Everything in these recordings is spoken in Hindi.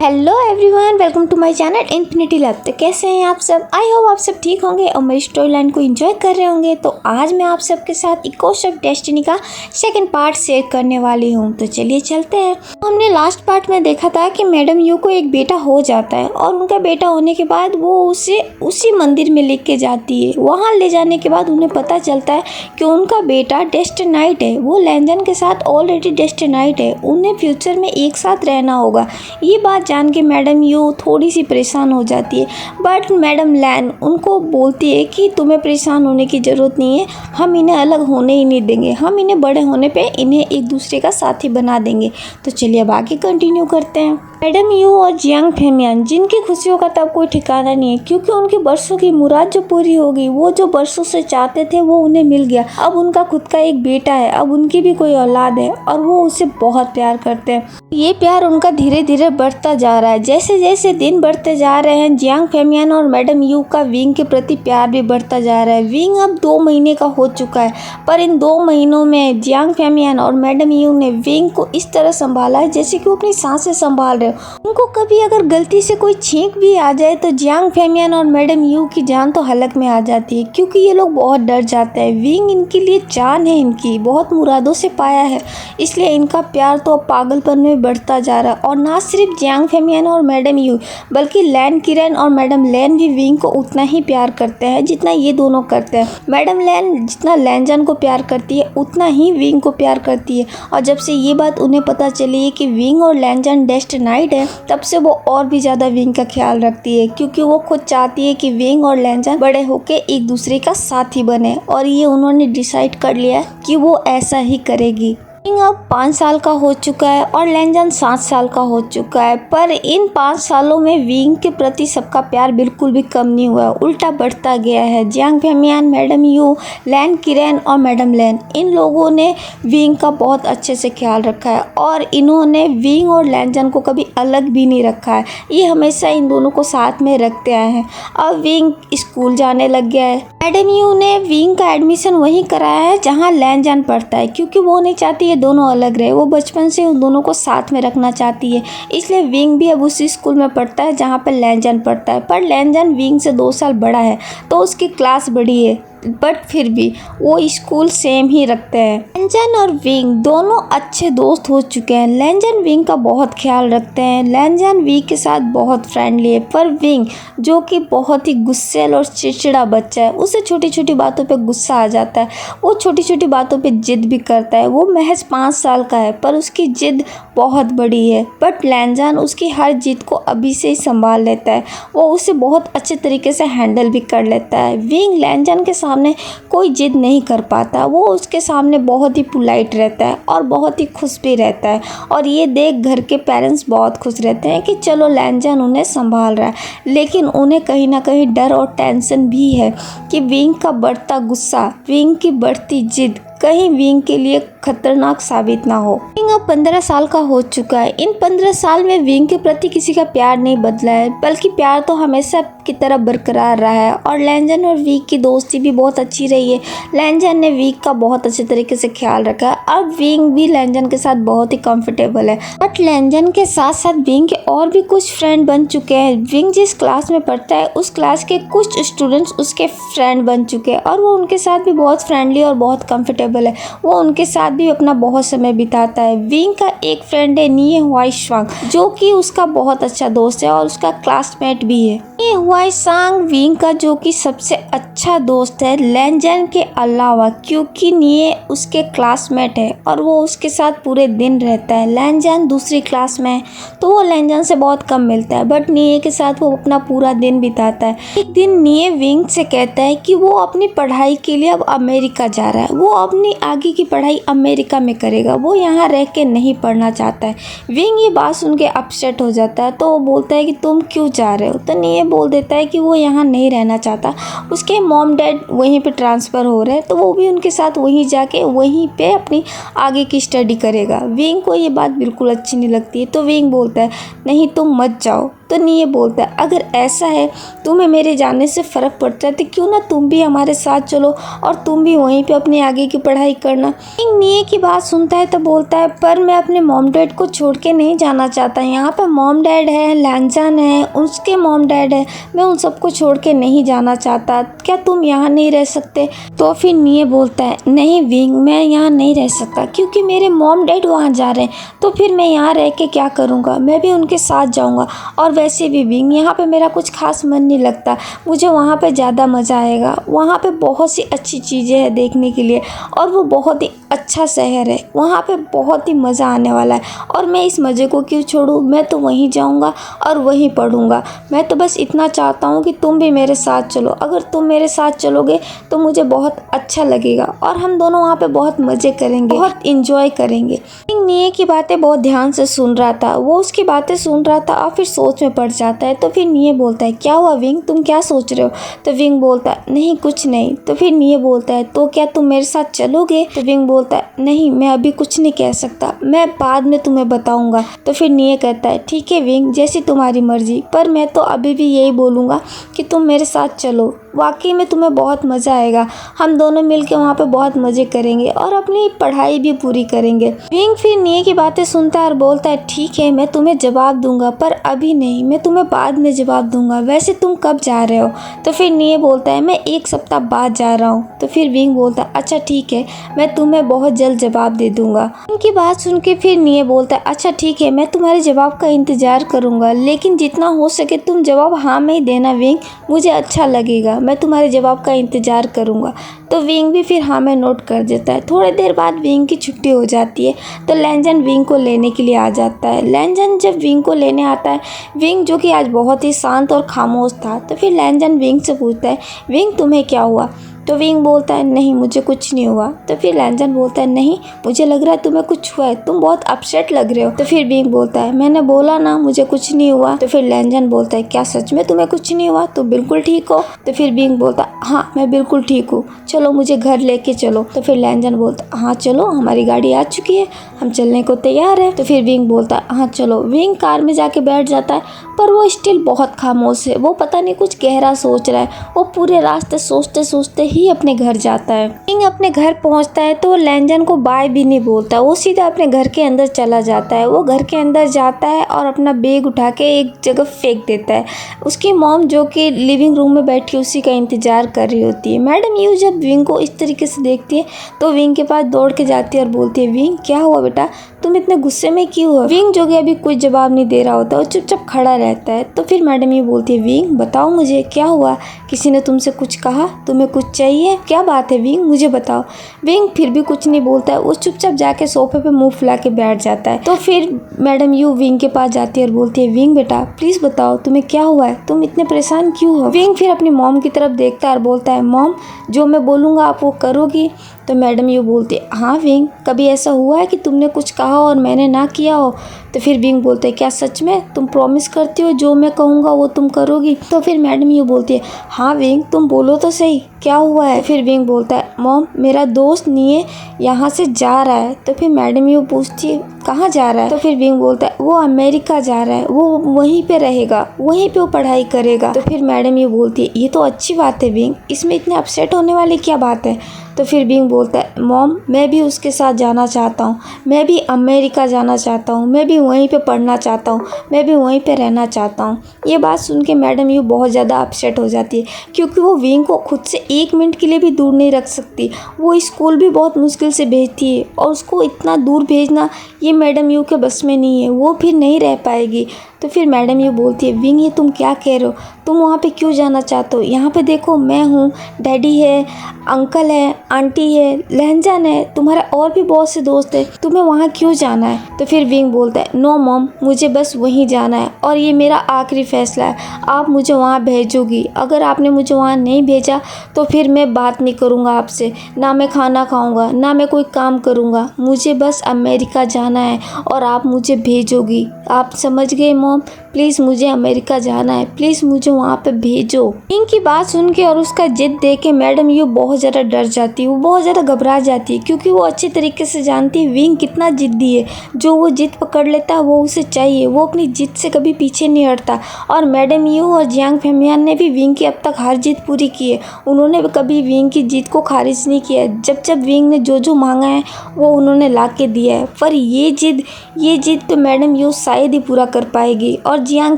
Hello everyone, welcome to my channel infinity lab. तो कैसे हैं आप सब? आई होप आप सब ठीक होंगे और मेरी स्टोरी लाइन को एंजॉय कर रहे होंगे। तो आज मैं आप सबके साथ इकोस ऑफ डेस्टिनी का सेकंड पार्ट शेयर करने वाली हूं। तो चलिए चलते हैं। हमने लास्ट पार्ट में देखा था कि मैडम यू को एक बेटा हो जाता है और उनका बेटा होने के बाद वो उसे उसी मंदिर में लेके जाती है। वहाँ ले जाने के बाद उन्हें पता चलता है कि उनका बेटा डेस्टिनाइट है। वो लैंजन के साथ ऑलरेडी डेस्टिनाइट है। उन्हें फ्यूचर में एक साथ रहना होगा। ये बात जान के मैडम यू थोड़ी सी परेशान हो जाती है, बट मैडम लैन उनको बोलती है कि तुम्हें परेशान होने की ज़रूरत नहीं है, हम इन्हें अलग होने ही नहीं देंगे, हम इन्हें बड़े होने पे इन्हें एक दूसरे का साथी बना देंगे। तो चलिए अब आगे कंटिन्यू करते हैं। मैडम यू और जियांग फेमियान जिनकी खुशियों का तब कोई ठिकाना नहीं है, क्योंकि उनकी बरसों की मुराद जो पूरी हो गई, वो जो बरसों से चाहते थे वो उन्हें मिल गया। अब उनका खुद का एक बेटा है, अब उनकी भी कोई औलाद है और वो उसे बहुत प्यार करते हैं। ये प्यार उनका धीरे धीरे बढ़ता जा रहा है। जैसे जैसे दिन बढ़ते जा रहे हैं, जियांग फेमियान और मैडम यू का विंग के प्रति प्यार भी बढ़ता जा रहा है। विंग अब 2 महीने का हो चुका है, पर इन 2 महीनों में जियांग फेमियान और मैडम यू ने विंग को इस तरह संभाला है जैसे कि वो अपनी सांसें संभाल रहे हो। उनको कभी अगर गलती से कोई छींक भी आ जाए तो जियांग फेमियान और मैडम यू की जान तो हलक में आ जाती है, क्योंकि ये लोग बहुत डर जाते हैं। विंग इनके लिए जान है, इनकी बहुत मुरादों से पाया है, इसलिए इनका प्यार तो अब पागलपन में बढ़ता जा रहा है। और ना सिर्फ जियांग फेमियान और मैडम यू, बल्कि लैन किरण और मैडम लैन भी विंग को उतना ही प्यार करते हैं जितना ये दोनों करते हैं। मैडम लैन जितना लैंजन को प्यार करती है उतना ही विंग को प्यार करती है। और जब से ये बात उन्हें पता चली है कि विंग और लैंजन डेस्टिनाइड है, तब से वो और भी ज़्यादा विंग का ख्याल रखती है, क्योंकि वो खुद चाहती है कि विंग और लैंजन बड़े होके एक दूसरे का साथी बने। और ये उन्होंने डिसाइड कर लिया कि वो ऐसा ही करेगी। विंग अब 5 साल का हो चुका है और लैंजन 7 साल का हो चुका है, पर इन 5 सालों में विंग के प्रति सबका प्यार बिल्कुल भी कम नहीं हुआ, उल्टा बढ़ता गया है। जियांग फेमियान, मैडम यू, लैन किरण और मैडम लैन, इन लोगों ने विंग का बहुत अच्छे से ख्याल रखा है और इन्होंने विंग और लैंजन को कभी अलग भी नहीं रखा है। ये हमेशा इन दोनों को साथ में रखते आए हैं। अब विंग स्कूल जाने लग गया है। मैडम यू ने विंग का एडमिशन वहीं कराया है जहाँ लैंजन पढ़ता है, क्योंकि वो नहीं चाहती ये दोनों अलग रहे। वो बचपन से उन दोनों को साथ में रखना चाहती है, इसलिए विंग भी अब उसी स्कूल में पढ़ता है जहाँ पर लैंजन पढ़ता है। पर लैंजन विंग से 2 साल बड़ा है, तो उसकी क्लास बड़ी है, बट फिर भी वो स्कूल सेम ही रखते हैं। लैंजन और विंग दोनों अच्छे दोस्त हो चुके हैं। लैंजन विंग का बहुत ख्याल रखते हैं। लैंजन विंग के साथ बहुत फ्रेंडली है, पर विंग जो कि बहुत ही गुस्सैल और चिड़चिड़ा बच्चा है, उसे छोटी छोटी बातों पे गुस्सा आ जाता है। वो छोटी छोटी बातों पे जिद भी करता है। वो महज 5 साल का है, पर उसकी जिद बहुत बड़ी है। बट लैंजन उसकी हर जिद को अभी से ही संभाल लेता है। वो उसे बहुत अच्छे तरीके से हैंडल भी कर लेता है। विंग लैंजन के सामने कोई जिद नहीं कर पाता। वो उसके सामने बहुत ही पोलाइट रहता है और बहुत ही खुश भी रहता है। और ये देख घर के पेरेंट्स बहुत खुश रहते हैं कि चलो लैंजन उन्हें संभाल रहा है। लेकिन उन्हें कहीं ना कहीं डर और टेंशन भी है कि विंग का बढ़ता गुस्सा, विंग की बढ़ती जिद कहीं विंग के लिए खतरनाक साबित ना हो। विंग अब 15 साल का हो चुका है। इन 15 साल में विंग के प्रति किसी का प्यार नहीं बदला है, बल्कि प्यार तो हमेशा की तरह बरकरार रहा है। और लैंजन और विंग की दोस्ती भी बहुत अच्छी रही है। लैंजन ने विंग का बहुत अच्छे तरीके से ख्याल रखा है। अब विंग भी लैंजन के साथ बहुत ही कंफर्टेबल है। बट लैंजन के साथ साथ विंग के और भी कुछ फ्रेंड बन चुके हैं। विंग जिस क्लास में पढ़ता है उस क्लास के कुछ स्टूडेंट्स उसके फ्रेंड बन चुके हैं और वो उनके साथ भी बहुत फ्रेंडली और बहुत कंफर्टेबल है। वो उनके साथ भी अपना बहुत समय बिताता है। विंग का एक फ्रेंड है निये हुआई सांग, जो कि उसका बहुत अच्छा दोस्त है और उसका क्लासमेट भी है। निये हुआई सांग विंग का जो कि सबसे अच्छा दोस्त है लैंजन के अलावा, क्योंकि निये उसके क्लासमेट है और वो उसके साथ पूरे दिन रहता है। लैंजन दूसरी क्लास में है, तो वो लैंजन से बहुत कम मिलता है, बट निये के साथ वो अपना पूरा दिन बिताता है। एक दिन निये विंग से कहता है कि वो अपनी पढ़ाई के लिए अब अमेरिका जा रहा है। वो अपनी आगे की पढ़ाई अमेरिका में करेगा, वो यहाँ रह के नहीं पढ़ना चाहता है। विंग ये बात सुन के अपसेट हो जाता है, तो वो बोलता है कि तुम क्यों जा रहे हो? तो निये बोल देता है कि वो यहाँ नहीं रहना चाहता। उसके मॉम डैड वहीं पे ट्रांसफ़र हो रहे हैं, तो वो भी उनके साथ वहीं जाके वहीं पे अपनी आगे की स्टडी करेगा। विंग को ये बात बिल्कुल अच्छी नहीं लगती है, तो विंग बोलता है नहीं तुम मत जाओ। तो तो नीये बोलता है अगर ऐसा है तुम्हें मेरे जाने से फ़र्क पड़ता है तो क्यों ना तुम भी हमारे साथ चलो और तुम भी वहीं पे अपनी आगे की पढ़ाई करना। विंग नीये की बात सुनता है तो बोलता है पर मैं अपने मॉम डैड को छोड़ के नहीं जाना चाहता। यहाँ पे मॉम डैड है, लैंजन है, उसके मॉम डैड है, मैं उन सबको छोड़ के नहीं जाना चाहता। क्या तुम यहाँ नहीं रह सकते? तो फिर नीये बोलता है नहीं विंग, मैं यहाँ नहीं रह सकता क्योंकि मेरे मॉम डैड वहाँ जा रहे हैं, तो फिर मैं यहाँ रह के क्या करूँगा, मैं भी उनके साथ जाऊँगा। और वैसे भी विंग यहाँ पे मेरा कुछ खास मन नहीं लगता, मुझे वहाँ पे ज़्यादा मज़ा आएगा। वहाँ पे बहुत सी अच्छी चीज़ें हैं देखने के लिए और वो बहुत ही अच्छा शहर है, वहाँ पे बहुत ही मज़ा आने वाला है और मैं इस मज़े को क्यों छोड़ूँ, मैं तो वहीं जाऊँगा और वहीं पढ़ूँगा। मैं तो बस इतना चाहता हूँ कि तुम भी मेरे साथ चलो, अगर तुम मेरे साथ चलोगे तो मुझे बहुत अच्छा लगेगा और हम दोनों वहाँ पे बहुत मज़े करेंगे, बहुत इंजॉय करेंगे। विंग नीये की बातें बहुत ध्यान से सुन रहा था, वो उसकी बातें सुन रहा था और फिर सोच में पड़ जाता है। तो फिर नीये बोलता है क्या हुआ विंग, तुम क्या सोच रहे हो? तो विंग बोलता है नहीं कुछ नहीं। तो फिर नीये बोलता है तो क्या तुम मेरे साथ चलोगे? तो विंग बोलता है नहीं, मैं अभी कुछ नहीं कह सकता, मैं बाद में तुम्हें बताऊंगा। तो फिर नीये कहता है ठीक है विंग, जैसी तुम्हारी मर्जी, पर मैं तो अभी भी यही बोलूँगा कि तुम मेरे साथ चलो, वाकई में तुम्हें बहुत मज़ा आएगा, हम दोनों मिलके वहाँ पे बहुत मज़े करेंगे और अपनी पढ़ाई भी पूरी करेंगे। विंग फिर नीये की बातें सुनता है और बोलता है ठीक है मैं तुम्हें जवाब दूंगा, पर अभी नहीं, मैं तुम्हें बाद में जवाब दूंगा। वैसे तुम कब जा रहे हो? तो फिर नीये बोलता है मैं 1 सप्ताह बाद जा रहा हूँ। तो फिर विंग बोलता है अच्छा ठीक है, मैं तुम्हें बहुत जल्द जवाब दे दूंगा। उनकी बात सुन के फिर नीये बोलता है अच्छा ठीक है, मैं तुम्हारे जवाब का इंतज़ार करूँगा, लेकिन जितना हो सके तुम जवाब हाँ में ही देना विंग, मुझे अच्छा लगेगा, मैं तुम्हारे जवाब का इंतज़ार करूँगा। तो विंग भी फिर हाँ में नोट कर देता है। थोड़ी देर बाद विंग की छुट्टी हो जाती है तो लैंजन विंग को लेने के लिए आ जाता है। लैंजन जब विंग को लेने आता है, विंग जो कि आज बहुत ही शांत और खामोश था, तो फिर लैंजन विंग से पूछता है विंग तुम्हें क्या हुआ? तो विंग बोलता है नहीं मुझे कुछ नहीं हुआ। तो फिर लैंजन बोलता है नहीं मुझे लग रहा है तुम्हें कुछ हुआ है, तुम बहुत अपसेट लग रहे हो। तो फिर विंग बोलता है मैंने बोला ना मुझे कुछ नहीं हुआ। तो फिर लैंजन बोलता है क्या सच में तुम्हें कुछ नहीं हुआ, तो बिल्कुल ठीक हो? तो फिर विंग बोलता है हाँ मैं बिल्कुल ठीक हूँ, चलो मुझे घर लेके चलो। तो फिर लैंजन बोलता है हाँ चलो, हमारी गाड़ी आ चुकी है, हम चलने को तैयार है। तो फिर विंग बोलता है हाँ चलो। विंग कार में जाके बैठ जाता है, पर वो स्टिल बहुत खामोश है, वो पता नहीं कुछ गहरा सोच रहा है। वो पूरे रास्ते सोचते सोचते ही अपने घर जाता है। विंग अपने घर पहुंचता है तो वो लैंजन को बाय भी नहीं बोलता, वो सीधा अपने घर के अंदर चला जाता है। वो घर के अंदर जाता है और अपना बैग उठा के एक जगह फेंक देता है। उसकी मॉम जो कि लिविंग रूम में बैठी उसी का इंतजार कर रही होती है। मैडम यू जब विंग को इस तरीके से देखती है तो विंग के पास दौड़ के जाती है और बोलती है विंग क्या हुआ बेटा, तुम इतने गुस्से में क्यों हो? विंग जो कि अभी कोई जवाब नहीं दे रहा होता, वो चुपचाप खड़ा रहता है। तो फिर मैडम ये बोलती है विंग बताओ मुझे क्या हुआ, किसी ने तुमसे कुछ कहा, तुम्हें कुछ चाहिए, क्या बात है विंग मुझे बताओ। विंग फिर भी कुछ नहीं बोलता है, वो चुपचाप जाके सोफे पे मुंह फुला के बैठ जाता है। तो फिर मैडम यू विंग के पास जाती है और बोलती है विंग बेटा प्लीज बताओ तुम्हें क्या हुआ है, तुम इतने परेशान क्यों हो? विंग फिर अपनी मॉम की तरफ देखता है और बोलता है मॉम जो मैं बोलूँगा आप वो करोगी? तो मैडम यू बोलती है हाँ विंग, कभी ऐसा हुआ है कि तुमने कुछ कहा और मैंने ना किया हो? तो फिर विंग बोलते है क्या सच में तुम प्रॉमिस करती हो जो मैं कहूँगा वो तुम करोगी? तो फिर मैडम यू बोलती है हाँ विंग तुम बोलो तो सही क्या हुआ है? तो फिर विंग बोलता है मॉम मेरा दोस्त नीये यहाँ से जा रहा है। तो फिर मैडम यू पूछती है कहाँ जा रहा है? तो फिर विंग बोलता है वो अमेरिका जा रहा है, वो वहीं पे रहेगा, वहीं पे वो पढ़ाई करेगा। तो फिर मैडम यू बोलती है ये तो अच्छी बात है विंग, इसमें इतने अपसेट होने वाली क्या बात है? तो फिर विंग बोलता है मॉम मैं भी उसके साथ जाना चाहता हूँ, मैं भी अमेरिका जाना चाहता हूँ, मैं भी वहीं पे पढ़ना चाहता हूँ, मैं भी वहीं पे रहना चाहता हूँ। ये बात सुन के मैडम यू बहुत ज़्यादा अपसेट हो जाती है क्योंकि वो विंग को खुद से 1 मिनट के लिए भी दूर नहीं रख सकती। वो स्कूल भी बहुत मुश्किल से भेजती है और उसको इतना दूर भेजना ये मैडम यू के बस में नहीं है, वो फिर नहीं रह पाएगी। तो फिर मैडम ये बोलती है विंग ये तुम क्या कह रहे हो, तुम वहाँ पे क्यों जाना चाहते हो? यहाँ पे देखो मैं हूँ, डैडी है, अंकल है, आंटी है, लहंजन है, तुम्हारा और भी बहुत से दोस्त है, तुम्हें वहाँ क्यों जाना है? तो फिर विंग बोलता है नो मॉम मुझे बस वहीं जाना है और ये मेरा आखिरी फैसला है, आप मुझे वहाँ भेजोगी? अगर आपने मुझे वहाँ नहीं भेजा तो फिर मैं बात नहीं करूँगा आपसे, ना मैं खाना खाऊँगा, ना मैं कोई काम करूँगा, मुझे बस अमेरिका जाना है और आप मुझे भेजोगी, आप समझ गए मॉम? मॉम प्लीज़ मुझे अमेरिका जाना है, प्लीज़ मुझे वहाँ पे भेजो। विंग की बात सुन के और उसका जिद देख के मैडम यू बहुत ज़्यादा डर जाती है, वो बहुत ज़्यादा घबरा जाती है, क्योंकि वो अच्छी तरीके से जानती है विंग कितना जिद्दी है। जो वो जिद पकड़ लेता है वो उसे चाहिए, वो अपनी जिद से कभी पीछे नहीं हटता। और मैडम यू और जियांग फैमियान ने भी विंग की अब तक हर जिद पूरी की है, उन्होंने भी कभी विंग की जिद को खारिज नहीं किया। जब जब विंग ने जो जो मांगा है वो उन्होंने ला के दिया है। पर ये जिद तो मैडम यू शायद ही पूरा कर पाएगी और जियांग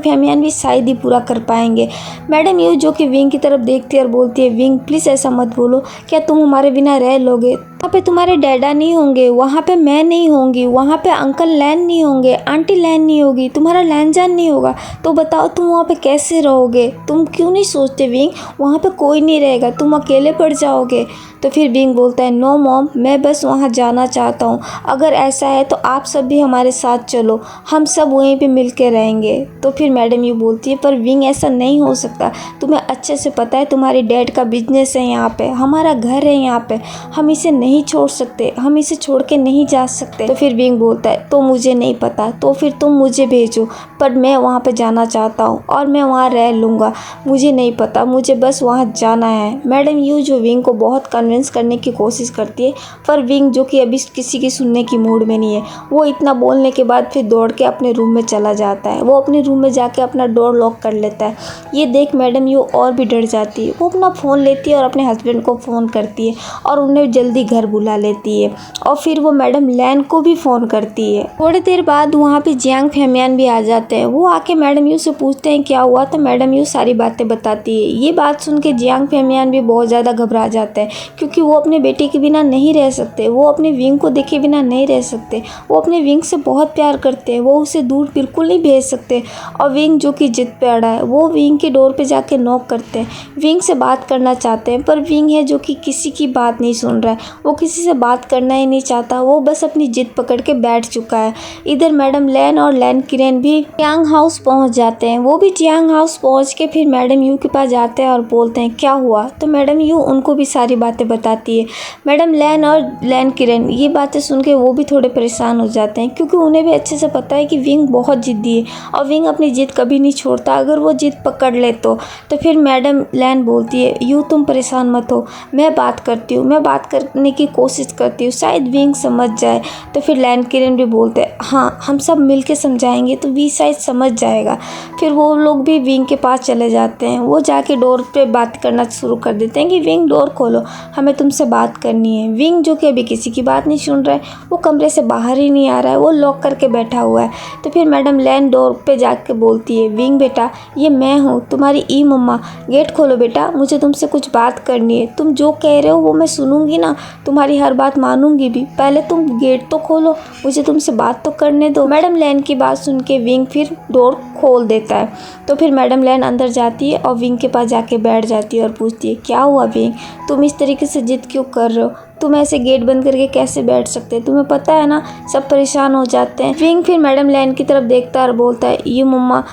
फैमियान भी शायद ही पूरा कर पाएंगे। मैडम यू जो कि विंग की तरफ देखती है और बोलती है, विंग प्लीज़ ऐसा मत बोलो, क्या तुम हमारे बिना रह लोगे? वहाँ पे तुम्हारे डैडा नहीं होंगे, वहाँ पे मैं नहीं होंगी, वहाँ पे अंकल लैन नहीं होंगे, आंटी लैन नहीं होगी, तुम्हारा लैन जान नहीं होगा, तो बताओ तुम वहाँ पे कैसे रहोगे? तुम क्यों नहीं सोचते विंग, वहाँ पे कोई नहीं रहेगा, तुम अकेले पड़ जाओगे। तो फिर विंग बोलता है, नो मॉम, मैं बस वहाँ जाना चाहता हूँ, अगर ऐसा है तो आप सब भी हमारे साथ चलो, हम सब वहीं पे मिल के रहेंगे। तो फिर मैडम ये बोलती है, पर विंग ऐसा नहीं हो सकता, तुम्हें अच्छे से पता है तुम्हारे डैड का बिजनेस है यहाँ पे, हमारा घर है यहाँ पे, हम इसे नहीं छोड़ सकते, हम इसे छोड़ के नहीं जा सकते। तो फिर विंग बोलता है, तो मुझे नहीं पता, तो फिर तुम मुझे भेजो, पर मैं वहाँ पे जाना चाहता हूँ और मैं वहाँ रह लूँगा, मुझे नहीं पता, मुझे बस वहाँ जाना है। मैडम यू जो विंग को बहुत कन्विंस करने की कोशिश करती है, पर विंग जो कि अभी किसी की सुनने की मूड में नहीं है, वो इतना बोलने के बाद फिर दौड़ के अपने रूम में चला जाता है। वो अपने रूम में जाके अपना डोर लॉक कर लेता है। ये देख मैडम यू और भी डर जाती है, वो अपना फ़ोन लेती है और अपने हस्बैंड को फ़ोन करती है और उन्हें जल्दी घर बुला लेती है। और फिर वो मैडम लैन को भी फ़ोन करती है। थोड़ी देर बाद वहाँ पे जियांग फैमियान भी आ जाते हैं। वो आके मैडम यू से पूछते हैं क्या हुआ, तो मैडम यू सारी बातें बताती है। ये बात सुन के जियांग फैमियान भी बहुत ज़्यादा घबरा जाते हैं, क्योंकि वो अपने बेटे के बिना नहीं रह सकते, वो अपने विंग को देखे बिना नहीं रह सकते, वो अपने विंग से बहुत प्यार करते हैं, वो उसे दूर बिल्कुल नहीं भेज सकते। और विंग जो कि जिद पे अड़ा है, वो विंग के डोर पे जाके नॉक करते हैं, विंग से बात करना चाहते हैं, पर विंग है जो कि किसी की बात नहीं सुन रहा है, वो किसी से बात करना ही नहीं चाहता, वो बस अपनी जिद पकड़ के बैठ चुका है। इधर मैडम लैन और लैन किरण भी जियांग हाउस पहुंच जाते हैं। वो भी जियांग हाउस पहुंच के फिर मैडम यू के पास जाते हैं और बोलते हैं क्या हुआ, तो मैडम यू उनको भी सारी बातें बताती है। मैडम लैन और लैन किरण ये बातें सुन के वो भी थोड़े परेशान हो जाते हैं, क्योंकि उन्हें भी अच्छे से पता है कि विंग बहुत जिद्दी है और विंग अपनी जिद कभी नहीं छोड़ता, अगर वो जिद पकड़ ले तो फिर मैडम लैन बोलती है, यू तुम परेशान मत हो, मैं बात करती हूँ, मैं बात करने की कोशिश करती हूँ, शायद विंग समझ जाए। तो फिर लैन किरण भी बोलते हैं, हाँ हम सब मिल के समझाएंगे तो वी शायद समझ जाएगा। फिर वो लोग भी विंग के पास चले जाते हैं। वो जाके डोर पे बात करना शुरू कर देते हैं कि विंग डोर खोलो, हमें तुमसे बात करनी है। विंग जो कि अभी किसी की बात नहीं सुन रहा है, वो कमरे से बाहर ही नहीं आ रहा है, वो लॉक करके बैठा हुआ है। तो फिर मैडम लैन डोर पे जाके बोलती है, विंग बेटा ये मैं हूँ तुम्हारी ई मम्मा, गेट खोलो बेटा, मुझे तुमसे कुछ बात करनी है, तुम जो कह रहे हो वो मैं सुनूंगी ना, तुम्हारी हर बात मानूंगी भी, पहले तुम गेट तो खोलो, मुझे तुमसे बात तो करने दो। मैडम लैन की बात सुन के विंग फिर डोर खोल देता है। तो फिर मैडम लैन अंदर जाती है और विंग के पास जाके बैठ जाती है और पूछती है, क्या हुआ विंग, तुम इस तरीके से जिद क्यों कर रहे हो, तुम ऐसे गेट बंद करके कैसे बैठ सकते हैं, तुम्हें पता है ना सब परेशान हो जाते हैं। विंग फिर मैडम लैन की तरफ देखता है और बोलता है, ये मम्मा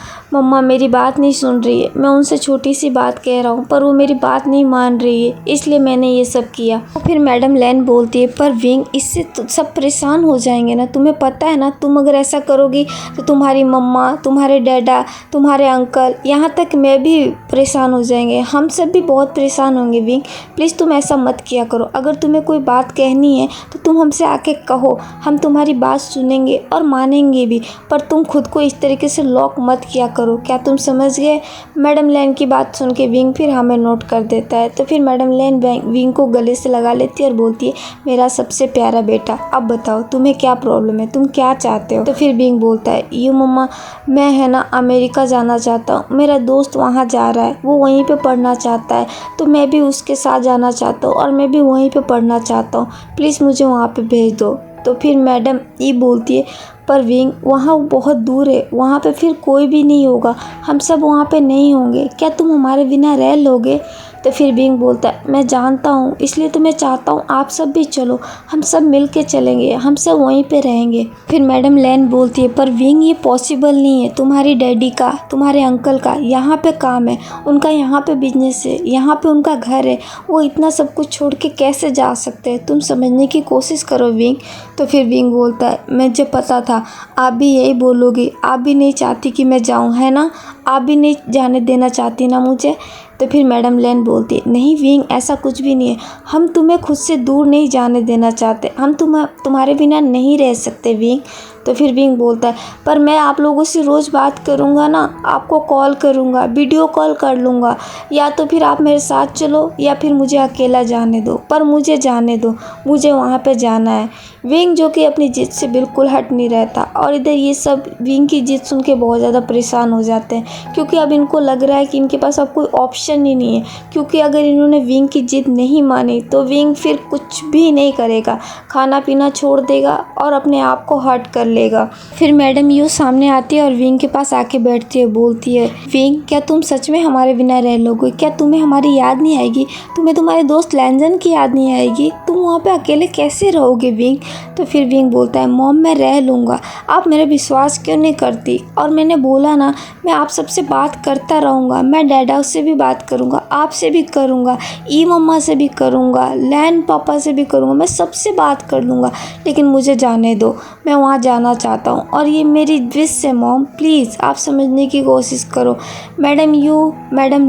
मेरी बात नहीं सुन रही है, मैं उनसे छोटी सी बात कह रहा हूँ पर वो मेरी बात नहीं मान रही है, इसलिए मैंने ये सब किया। तो फिर मैडम लैन बोलती है, पर विंग इससे तो सब परेशान हो जाएंगे ना, तुम्हें पता है ना, तुम अगर ऐसा करोगी तो तुम्हारी मम्मा, तुम्हारे डैडा, तुम्हारे अंकल, यहाँ तक मैं भी परेशान हो जाएंगे, हम सब भी बहुत परेशान होंगे। विंग प्लीज़ तुम ऐसा मत किया करो, अगर तुम्हें कोई बात कहनी है तो तुम हमसे आके कहो, हम तुम्हारी बात सुनेंगे और मानेंगे भी, पर तुम खुद को इस तरीके से लॉक मत किया करो, क्या तुम समझ गए। मैडम लैन की बात सुन के विंग फिर हमें नोट कर देता है। तो फिर मैडम लैन विंग को गले से लगा लेती है और बोलती है, मेरा सबसे प्यारा बेटा, अब बताओ तुम्हें क्या प्रॉब्लम है, तुम क्या चाहते हो। तो फिर विंग बोलता है, यू मम्मा मैं है ना अमेरिका जाना चाहता हूँ, मेरा दोस्त वहाँ जा रहा है, वो वहीं पे पढ़ना चाहता है, तो मैं भी उसके साथ जाना चाहता हूँ और मैं भी वहीं पे पढ़ना चाहता हूँ, प्लीज़ मुझे वहाँ पे भेज दो। तो फिर मैडम ये बोलती है, पर विंग वहाँ बहुत दूर है, वहाँ पे फिर कोई भी नहीं होगा, हम सब वहाँ पे नहीं होंगे, क्या तुम हमारे बिना रह लोगे। तो फिर विंग बोलता है मैं जानता हूँ, इसलिए तो मैं चाहता हूँ आप सब भी चलो, हम सब मिल के चलेंगे, हम सब वहीं पे रहेंगे। फिर मैडम लैन बोलती है पर विंग ये पॉसिबल नहीं है, तुम्हारी डैडी का, तुम्हारे अंकल का यहाँ पे काम है, उनका यहाँ पे बिजनेस है, यहाँ पे उनका घर है, वो इतना सब कुछ छोड़ के कैसे जा सकते हैं, तुम समझने की कोशिश करो विंग। तो फिर विंग बोलता है मुझे पता था आप भी यही बोलोगी, आप भी नहीं चाहती कि मैं जाऊँ, है ना, आप भी नहीं जाने देना चाहती ना मुझे। तो फिर मैडम लैन बोलती है नहीं विंग ऐसा कुछ भी नहीं है, हम तुम्हें खुद से दूर नहीं जाने देना चाहते, हम तुम्हारे बिना नहीं रह सकते विंग। तो फिर विंग बोलता है पर मैं आप लोगों से रोज़ बात करूँगा ना, आपको कॉल करूँगा, वीडियो कॉल कर लूँगा, या तो फिर आप मेरे साथ चलो या फिर मुझे अकेला जाने दो, पर मुझे जाने दो, मुझे वहाँ पे जाना है। विंग जो कि अपनी जिद से बिल्कुल हट नहीं रहता और इधर ये सब विंग की जिद सुन के बहुत ज़्यादा परेशान हो जाते हैं, क्योंकि अब इनको लग रहा है कि इनके पास अब कोई ऑप्शन ही नहीं है, क्योंकि अगर इन्होंने विंग की जिद नहीं मानी तो विंग फिर कुछ भी नहीं करेगा, खाना पीना छोड़ देगा और अपने आप को हर्ट कर लेगा। फिर मैडम यू सामने आती है और विंग के पास आके बैठती है, बोलती है विंग क्या तुम सच में हमारे बिना रह लोगे, क्या तुम्हें हमारी याद नहीं आएगी, तुम्हें तुम्हारे दोस्त लैंजन की याद नहीं आएगी, तुम वहाँ पे अकेले कैसे रहोगे विंग। तो फिर विंग बोलता है मॉम मैं रह लूँगा, आप मेरा विश्वास क्यों नहीं करती, और मैंने बोला ना मैं आप सबसे बात करता रहूँगा, मैं डैडा से भी बात करूँगा, आपसे भी करूँगा, ई मम्मा से भी करूँगा, लैन पापा से भी करूँगा, मैं सबसे बात कर लूँगा, लेकिन मुझे जाने दो, मैं वहाँ जाना चाहता हूँ और ये मेरी विश है मॉम, प्लीज़ आप समझने की कोशिश करो। मैडम यू, मैडम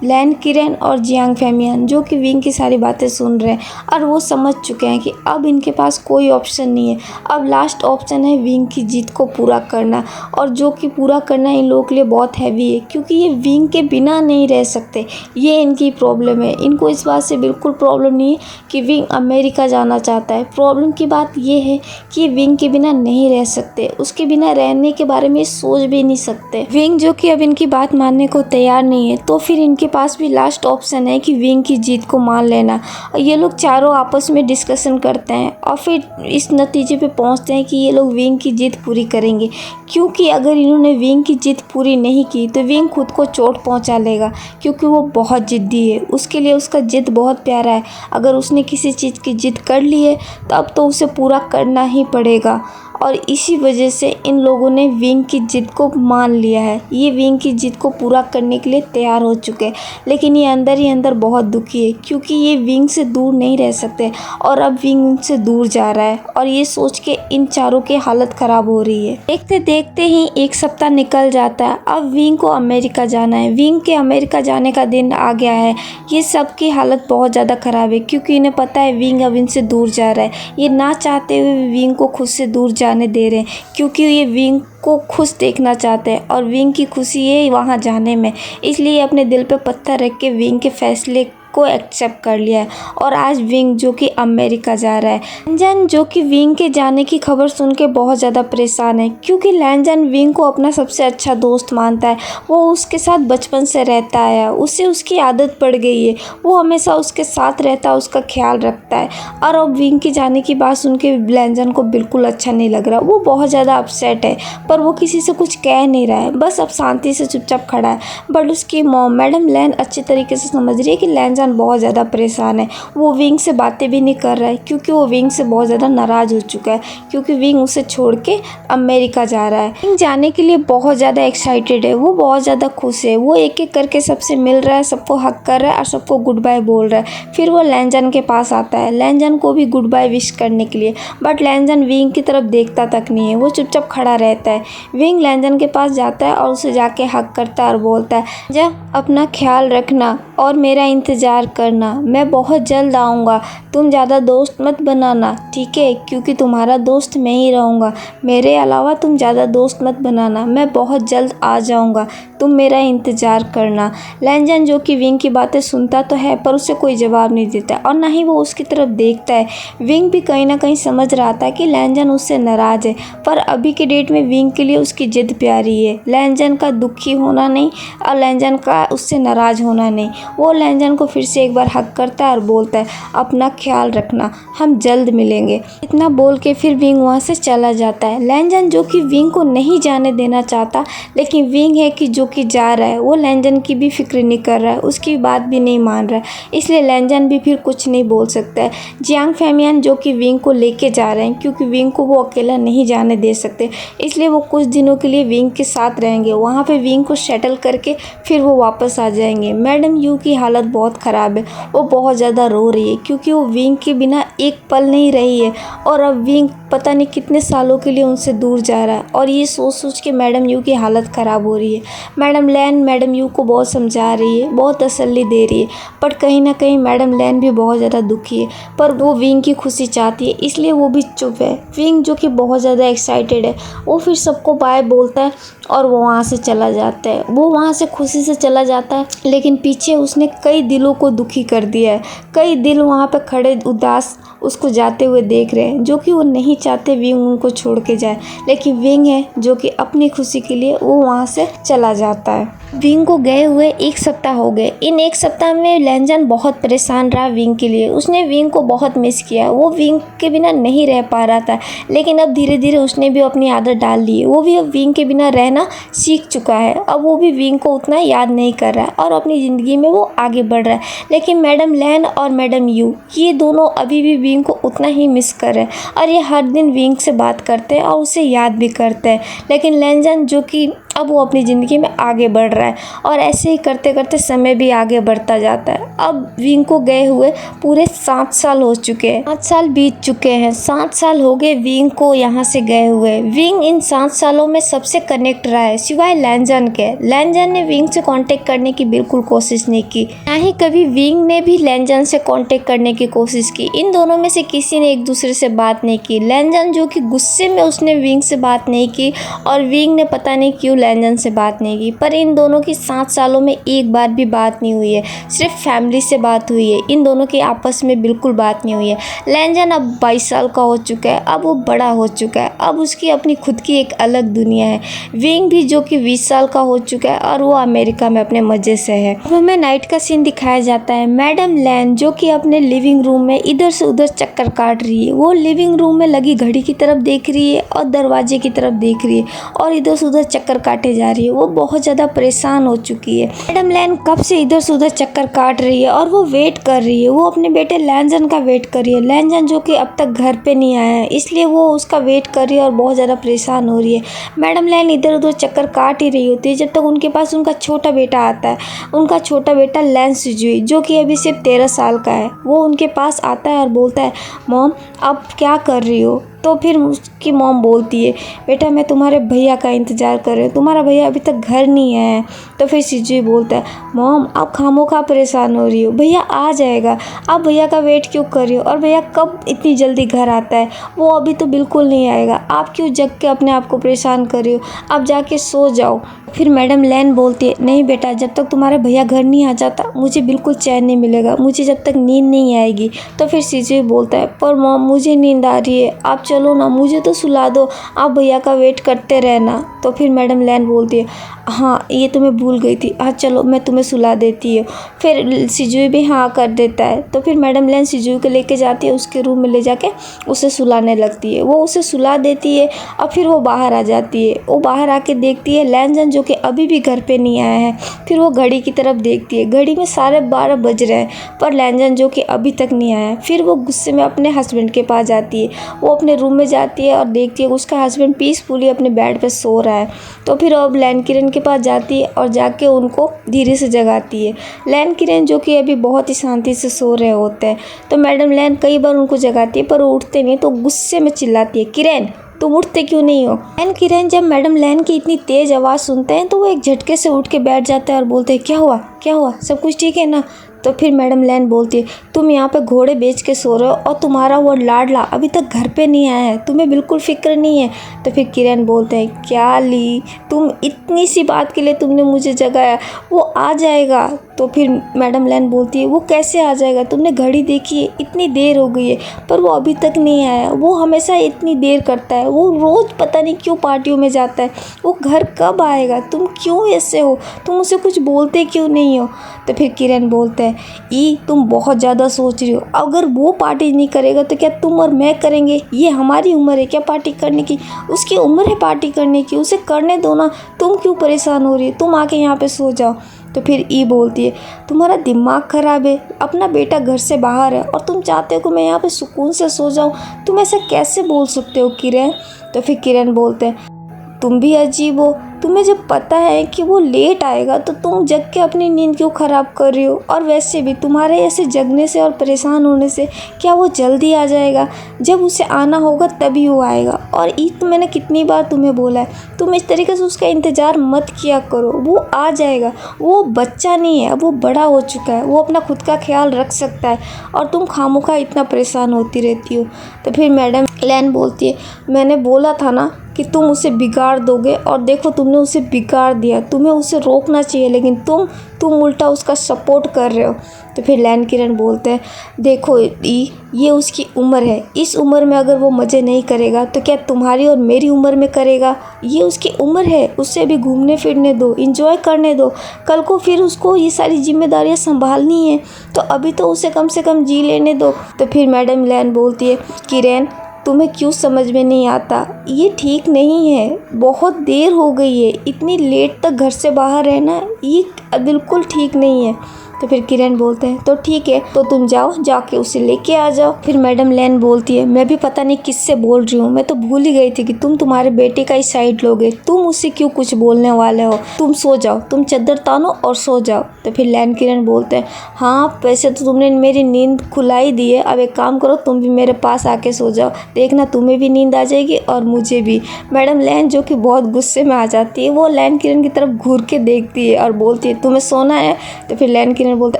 लैन किरण और जियांग फैमियन जो कि विंग की सारी बातें सुन रहे हैं और वो समझ चुके हैं कि अब इनके पास कोई ऑप्शन नहीं है, अब लास्ट ऑप्शन है विंग की जीत को पूरा करना, और जो कि पूरा करना इन लोगों के लिए बहुत हैवी है, क्योंकि ये विंग के बिना नहीं रह सकते, ये इनकी प्रॉब्लम है। इनको इस बात से बिल्कुल प्रॉब्लम नहीं है कि विंग अमेरिका जाना चाहता है, प्रॉब्लम की बात ये है कि ये विंग के बिना नहीं रह सकते, उसके बिना रहने के बारे में सोच भी नहीं सकते। विंग जो कि अब इनकी बात मानने को तैयार नहीं है, तो फिर इनके पास भी लास्ट ऑप्शन है कि विंग की जीत को मान लेना। और ये लोग चारों आपस में डिस्कशन करते हैं और फिर इस नतीजे पे पहुंचते हैं कि ये लोग विंग की जीत पूरी करेंगे, क्योंकि अगर इन्होंने विंग की जीत पूरी नहीं की तो विंग खुद को चोट पहुंचा लेगा, क्योंकि वो बहुत ज़िद्दी है, उसके लिए उसका जिद बहुत प्यारा है। अगर उसने किसी चीज़ की जिद कर ली है तो अब तो उसे पूरा करना ही पड़ेगा, और इसी वजह से इन लोगों ने विंग की जिद को मान लिया है। ये विंग की जिद को पूरा करने के लिए तैयार हो चुके हैं, लेकिन ये अंदर ही अंदर बहुत दुखी है, क्योंकि ये विंग से दूर नहीं रह सकते और अब विंग उनसे दूर जा रहा है, और ये सोच के इन चारों की हालत ख़राब हो रही है। देखते देखते ही एक सप्ताह निकल जाता है। अब विंग को अमेरिका जाना है, विंग के अमेरिका जाने का दिन आ गया है। ये सब की हालत बहुत ज़्यादा ख़राब है, क्योंकि इन्हें पता है विंग अब इनसे दूर जा रहा है। ये ना चाहते हुए विंग को खुद से दूर जाने दे रहे हैं, क्योंकि ये विंग को खुश देखना चाहते हैं और विंग की खुशी है वहाँ जाने में, इसलिए अपने दिल पे पत्थर रख के विंग के फैसले को एक्सेप्ट कर लिया है। और आज विंग जो कि अमेरिका जा रहा है। लैंजन जो कि विंग के जाने की खबर सुन के बहुत ज़्यादा परेशान है, क्योंकि लैंजन विंग को अपना सबसे अच्छा दोस्त मानता है, वो उसके साथ बचपन से रहता है, उसे उसकी आदत पड़ गई है, वो हमेशा उसके साथ रहता है, उसका ख्याल रखता है। और अब विंग के जाने की बात सुन के लैंजन को बिल्कुल अच्छा नहीं लग रहा, वो बहुत ज़्यादा अपसेट है, पर वो किसी से कुछ कह नहीं रहा है, बस अब शांति से चुपचाप खड़ा है। बट उसकी मॉम मैडम लैन अच्छे तरीके से समझ रही है कि लैंजन बहुत ज़्यादा परेशान है। वो विंग से बातें भी नहीं कर रहा है, क्योंकि वो विंग से बहुत ज़्यादा नाराज़ हो चुका है, क्योंकि विंग उसे छोड़ के अमेरिका जा रहा है। विंग जाने के लिए बहुत ज़्यादा एक्साइटेड है, वो बहुत ज़्यादा खुश है, वो एक एक करके सबसे मिल रहा है, सबको हक कर रहा है और सबको गुड बाय बोल रहा है। फिर वो लैंजन के पास आता है, लैंजन को भी गुड बाय विश करने के लिए, बट लैंजन विंग की तरफ देखता तक नहीं है, वो चुपचाप खड़ा रहता है। विंग लैंजन के पास जाता है और उसे जाके हक करता है और बोलता है जा अपना ख्याल रखना और मेरा इंतज़ार करना, मैं बहुत जल्द आऊँगा, तुम ज़्यादा दोस्त मत बनाना, ठीक है, क्योंकि तुम्हारा दोस्त मैं ही रहूँगा, मेरे अलावा तुम ज़्यादा दोस्त मत बनाना, मैं बहुत जल्द आ जाऊँगा, तुम मेरा इंतज़ार करना। लैंजन जो कि विंग की बातें सुनता तो है, पर उसे कोई जवाब नहीं देता और ना ही वो उसकी तरफ देखता है। विंग भी कहीं ना कहीं समझ रहा था कि लैंजन उससे नाराज़ है, पर अभी के डेट में विंग के लिए उसकी जिद प्यारी है, लैंजन का दुखी होना नहीं और लैंजन का उससे नाराज़ होना नहीं। वो लैंजन को फिर से एक बार हग करता है और बोलता है अपना ख्याल रखना, हम जल्द मिलेंगे। इतना बोल के फिर विंग वहाँ से चला जाता है। लैंजन जो कि विंग को नहीं जाने देना चाहता, लेकिन विंग है कि जो कि जा रहा है, वो लैंजन की भी फिक्र नहीं कर रहा है, उसकी बात भी नहीं मान रहा है, इसलिए लैंजन भी फिर कुछ नहीं बोल सकता है। जियांग फैमियान जो कि विंग को लेके जा रहे हैं, क्योंकि विंग को वो अकेला नहीं जाने दे सकते, इसलिए वो कुछ दिनों के लिए विंग के साथ रहेंगे। वहाँ पे विंग को सेटल करके फिर वो वापस आ जाएंगे। मैडम यू की हालत बहुत ख़राब है, वो बहुत ज़्यादा रो रही है, क्योंकि वो विंग के बिना एक पल नहीं रही है और अब विंग पता नहीं कितने सालों के लिए उनसे दूर जा रहा है। और ये सोच सोच के मैडम यू की हालत ख़राब हो रही है। मैडम लैन मैडम यू को बहुत समझा रही है, बहुत तसल्ली दे रही है, पर कहीं ना कहीं मैडम लैन भी बहुत ज़्यादा दुखी है। पर वो विंग की खुशी चाहती है, इसलिए वो भी चुप है। विंग जो कि बहुत ज़्यादा एक्साइटेड है, वो फिर सबको बाय बोलता है और वो वहाँ से चला जाता है। वो वहाँ से खुशी से चला जाता है, लेकिन पीछे उसने कई दिलों को दुखी कर दिया है। कई दिल वहाँ पे खड़े उदास उसको जाते हुए देख रहे हैं, जो कि वो नहीं चाहते विंग उनको छोड़ के जाए, लेकिन विंग है जो कि अपनी खुशी के लिए वो वहाँ से चला जाता है। विंग को गए हुए 1 सप्ताह हो गए। इन 1 सप्ताह में लैंजन बहुत परेशान रहा विंग के लिए। उसने विंग को बहुत मिस किया। वो विंग के बिना नहीं रह पा रहा था, लेकिन अब धीरे धीरे उसने भी अपनी आदत डाल ली है। वो भी अब विंग के बिना रहना सीख चुका है। अब वो भी विंग को उतना याद नहीं कर रहा है और अपनी ज़िंदगी में वो आगे बढ़ रहा है। लेकिन मैडम लैन और मैडम यू, ये दोनों अभी भी विंग को उतना ही मिस कर रहे हैं और ये हर दिन विंग से बात करते हैं और उसे याद भी करते हैं। लेकिन लैंजन जो कि अब वो अपनी ज़िंदगी में आगे बढ़ रहा है और ऐसे ही करते करते समय भी आगे बढ़ता जाता है। अब विंग को गए हुए पूरे 7 साल हो चुके हैं। 7 साल बीत चुके हैं। 7 साल हो गए विंग को यहाँ से गए हुए। विंग इन 7 सालों में सबसे कनेक्ट रहा है, सिवाय लैंजन के। लैंजन ने विंग से कांटेक्ट करने की बिल्कुल कोशिश नहीं की, ना ही कभी विंग ने भी लैंजन से कांटेक्ट करने की कोशिश की। इन दोनों में से किसी ने एक दूसरे से बात नहीं की। लैंजन जो कि गुस्से में उसने विंग से बात नहीं की और विंग ने पता नहीं क्यों लैंजन से बात नहीं की। पर इन दोनों की 7 सालों में एक बार भी बात नहीं हुई है, सिर्फ फैमिली से बात हुई है। इन दोनों की आपस में बिल्कुल बात नहीं हुई है। लैंजन अब 22 साल का हो चुका है, अब वो बड़ा हो चुका है, अब उसकी अपनी खुद की एक अलग दुनिया है। विंग भी जो कि 20 साल का हो चुका है और वो अमेरिका में अपने मज़े से है। अब हमें नाइट का सीन दिखाया जाता है। मैडम लैन जो कि अपने लिविंग रूम में इधर से उधर चक्कर काट रही है। वो लिविंग रूम में लगी घड़ी की तरफ देख रही है और दरवाजे की तरफ देख रही है और इधर से उधर चक्कर काटे जा रही है। वो बहुत ज़्यादा परेशान हो चुकी है। मैडम लैन कब से इधर से उधर चक्कर काट रही है और वो वेट कर रही है। वो अपने बेटे लैंजन का वेट कर रही है। लैंजन जो कि अब तक घर पे नहीं आया है, इसलिए वो उसका वेट कर रही है और बहुत ज़्यादा परेशान हो रही है। मैडम लैन इधर उधर चक्कर काट ही रही होती है जब तक उनके पास उनका छोटा बेटा आता है। उनका छोटा बेटा लैन सिजुई जो कि अभी सिर्फ 13 साल का है। वो उनके पास आता है और बोलता है मॉम आप क्या कर रही हो। तो फिर उसकी मॉम बोलती है बेटा मैं तुम्हारे भैया का इंतज़ार कर रही हूँ, तुम्हारा भैया अभी तक घर नहीं आया है। तो फिर सिजुई बोलता है मॉम आप खामोखा परेशान हो रही हो, भैया आ जाएगा, आप भैया का वेट क्यों कर रही हो, और भैया कब इतनी जल्दी घर आता है, वो अभी तो बिल्कुल नहीं आएगा, आप क्यों जग के अपने आप को परेशान कर रही हो, आप जाके सो जाओ। फिर मैडम लैन बोलती है नहीं बेटा जब तक तुम्हारा भैया घर नहीं आ जाता मुझे बिल्कुल चैन नहीं मिलेगा, मुझे जब तक नींद नहीं आएगी। तो फिर सिजुई बोलता है पर मॉम मुझे नींद आ रही है, आप चलो ना, मुझे तो सुला दो, आप भैया का वेट करते रहना। तो फिर मैडम लैन बोलती है हाँ ये तो मैं भूल गई थी, हाँ चलो मैं तुम्हें सुला देती हूँ। फिर सिजुई भी हाँ कर देता है। तो फिर मैडम लैन सिजुई को लेके जाती है, उसके रूम में ले जाके उसे सुलाने लगती है। वो उसे सुला देती है और फिर वो बाहर आ जाती है। वो बाहर आके देखती है लैंजन जो कि अभी भी घर पे नहीं आया है। फिर वो घड़ी की तरफ देखती है, घड़ी में 12:30 बज रहे हैं पर लैंजन जो कि अभी तक नहीं आया है। फिर वो गुस्से में अपने हस्बैंड के पास जाती है। वो अपने रूम में जाती है और देखती है उसका हस्बैंड पीसफुली अपने बेड पे सो रहा है। तो फिर अब लैन किरण के पास जाती है और जाके उनको धीरे से जगाती है। लैन किरण जो कि अभी बहुत ही शांति से सो रहे होते हैं। तो मैडम लैन कई बार उनको जगाती है पर वो उठते नहीं, तो गुस्से में चिल्लाती है किरण तुम उठते क्यों नहीं हो। लैन किरण जब मैडम लैन की इतनी तेज़ आवाज़ सुनते हैं तो वो एक झटके से उठ के बैठ जाते हैं और बोलते हैं क्या हुआ सब कुछ ठीक है ना। तो फिर मैडम लैन बोलती है तुम यहाँ पे घोड़े बेच के सो रहे हो और तुम्हारा वो लाडला अभी तक घर पे नहीं आया है, तुम्हें बिल्कुल फिक्र नहीं है। तो फिर किरण बोलते हैं क्या ली तुम इतनी सी बात के लिए तुमने मुझे जगाया, वो आ जाएगा। तो फिर मैडम लैन बोलती है वो कैसे आ जाएगा, तुमने घड़ी देखी है इतनी देर हो गई है पर वो अभी तक नहीं आया, वो हमेशा इतनी देर करता है, वो रोज़ पता नहीं क्यों पार्टियों में जाता है, वो घर कब आएगा, तुम क्यों ऐसे हो, तुम उसे कुछ बोलते क्यों नहीं नहीं हो। तो फिर किरण बोलता है ई तुम बहुत ज़्यादा सोच रही हो, अगर वो पार्टी नहीं करेगा तो क्या तुम और मैं करेंगे? ये हमारी उम्र है क्या पार्टी करने की? उसकी उम्र है पार्टी करने की, उसे करने दो ना, तुम क्यों परेशान हो रही हो? तुम आके यहाँ पे सो जाओ। तो फिर ई बोलती है तुम्हारा दिमाग ख़राब है, अपना बेटा घर से बाहर है और तुम चाहते हो कि मैं यहाँ पे सुकून से सो जाऊँ? तुम ऐसा कैसे बोल सकते हो किरण? तो फिर किरण बोलते हैं तुम भी अजीब हो, तुम्हें जब पता है कि वो लेट आएगा तो तुम जग के अपनी नींद क्यों ख़राब कर रही हो? और वैसे भी तुम्हारे ऐसे जगने से और परेशान होने से क्या वो जल्दी आ जाएगा? जब उसे आना होगा तभी वो आएगा। और ये तो मैंने कितनी बार तुम्हें बोला है, तुम इस तरीके से उसका इंतज़ार मत किया करो, वो आ जाएगा। वो बच्चा नहीं है, वो बड़ा हो चुका है, वो अपना खुद का ख्याल रख सकता है और तुम खामोखा इतना परेशान होती रहती हो। तो फिर मैडम लैन बोलती है मैंने बोला था ना कि तुम उसे बिगाड़ दोगे, और देखो तुमने उसे बिगाड़ दिया। तुम्हें उसे रोकना चाहिए लेकिन तुम उल्टा उसका सपोर्ट कर रहे हो। तो फिर लैन किरण बोलते हैं देखो ये उसकी उम्र है, इस उम्र में अगर वो मज़े नहीं करेगा तो क्या तुम्हारी और मेरी उम्र में करेगा? ये उसकी उम्र है, उससे भी घूमने फिरने दो, इंजॉय करने दो। कल को फिर उसको ये सारी जिम्मेदारियां संभालनी है, तो अभी तो उसे कम से कम जी लेने दो। तो फिर मैडम लैन बोलती है किरण तुम्हें क्यों समझ में नहीं आता? ये ठीक नहीं है, बहुत देर हो गई है, इतनी लेट तक घर से बाहर रहना ये बिल्कुल ठीक नहीं है। तो फिर किरण बोलते हैं तो ठीक है, तो तुम जाओ, जाके उसे लेके आ जाओ। फिर मैडम लैन बोलती है मैं भी पता नहीं किससे बोल रही हूँ, मैं तो भूल ही गई थी कि तुम तुम्हारे बेटे का ही साइड लोगे, तुम उससे क्यों कुछ बोलने वाले हो? तुम सो जाओ, तुम चद्दर तानो और सो जाओ। तो फिर लैन किरण बोलते हैं हाँ वैसे तो तुमने मेरी नींद खुलाई दी है, अब एक काम करो तुम भी मेरे पास आके सो जाओ, देखना तुम्हें भी नींद आ जाएगी और मुझे भी। मैडम लैन जो कि बहुत गुस्से में आ जाती है, वो लैन किरण की तरफ घूर के देखती है और बोलती है तुम्हें सोना है? तो फिर लैन किरण बोलते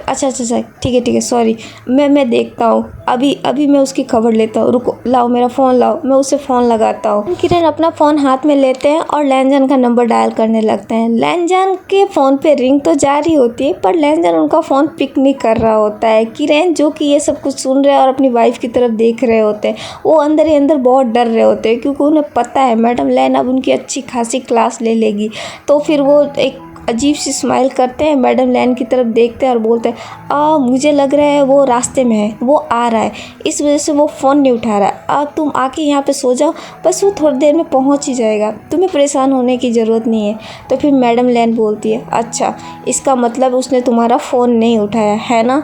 अच्छा ठीक है सॉरी, मैं देखता हूँ, अभी मैं उसकी खबर लेता हूँ, रुको, लाओ मेरा फ़ोन लाओ, मैं उसे फ़ोन लगाता हूँ। किरण अपना फ़ोन हाथ में लेते हैं और लैनजान का नंबर डायल करने लगते हैं। लैनजान के फ़ोन पे रिंग तो जारी होती है पर लैनजान उनका फ़ोन पिक नहीं कर रहा होता है। किरण जो कि ये सब कुछ सुन रहे हैं और अपनी वाइफ की तरफ देख रहे होते हैं, वो अंदर ही अंदर बहुत डर रहे होते हैं क्योंकि उन्हें पता है मैडम लैन अब उनकी अच्छी खासी क्लास ले लेगी। तो फिर वो एक अजीब सी स्माइल करते हैं, मैडम लैन की तरफ देखते हैं और बोलते हैं मुझे लग रहा है वो रास्ते में है, वो आ रहा है, इस वजह से वो फ़ोन नहीं उठा रहा है। तुम आके यहाँ पे सो जाओ, बस वो थोड़ी देर में पहुँच ही जाएगा, तुम्हें परेशान होने की ज़रूरत नहीं है। तो फिर मैडम लैन बोलती है अच्छा इसका मतलब उसने तुम्हारा फ़ोन नहीं उठाया है ना?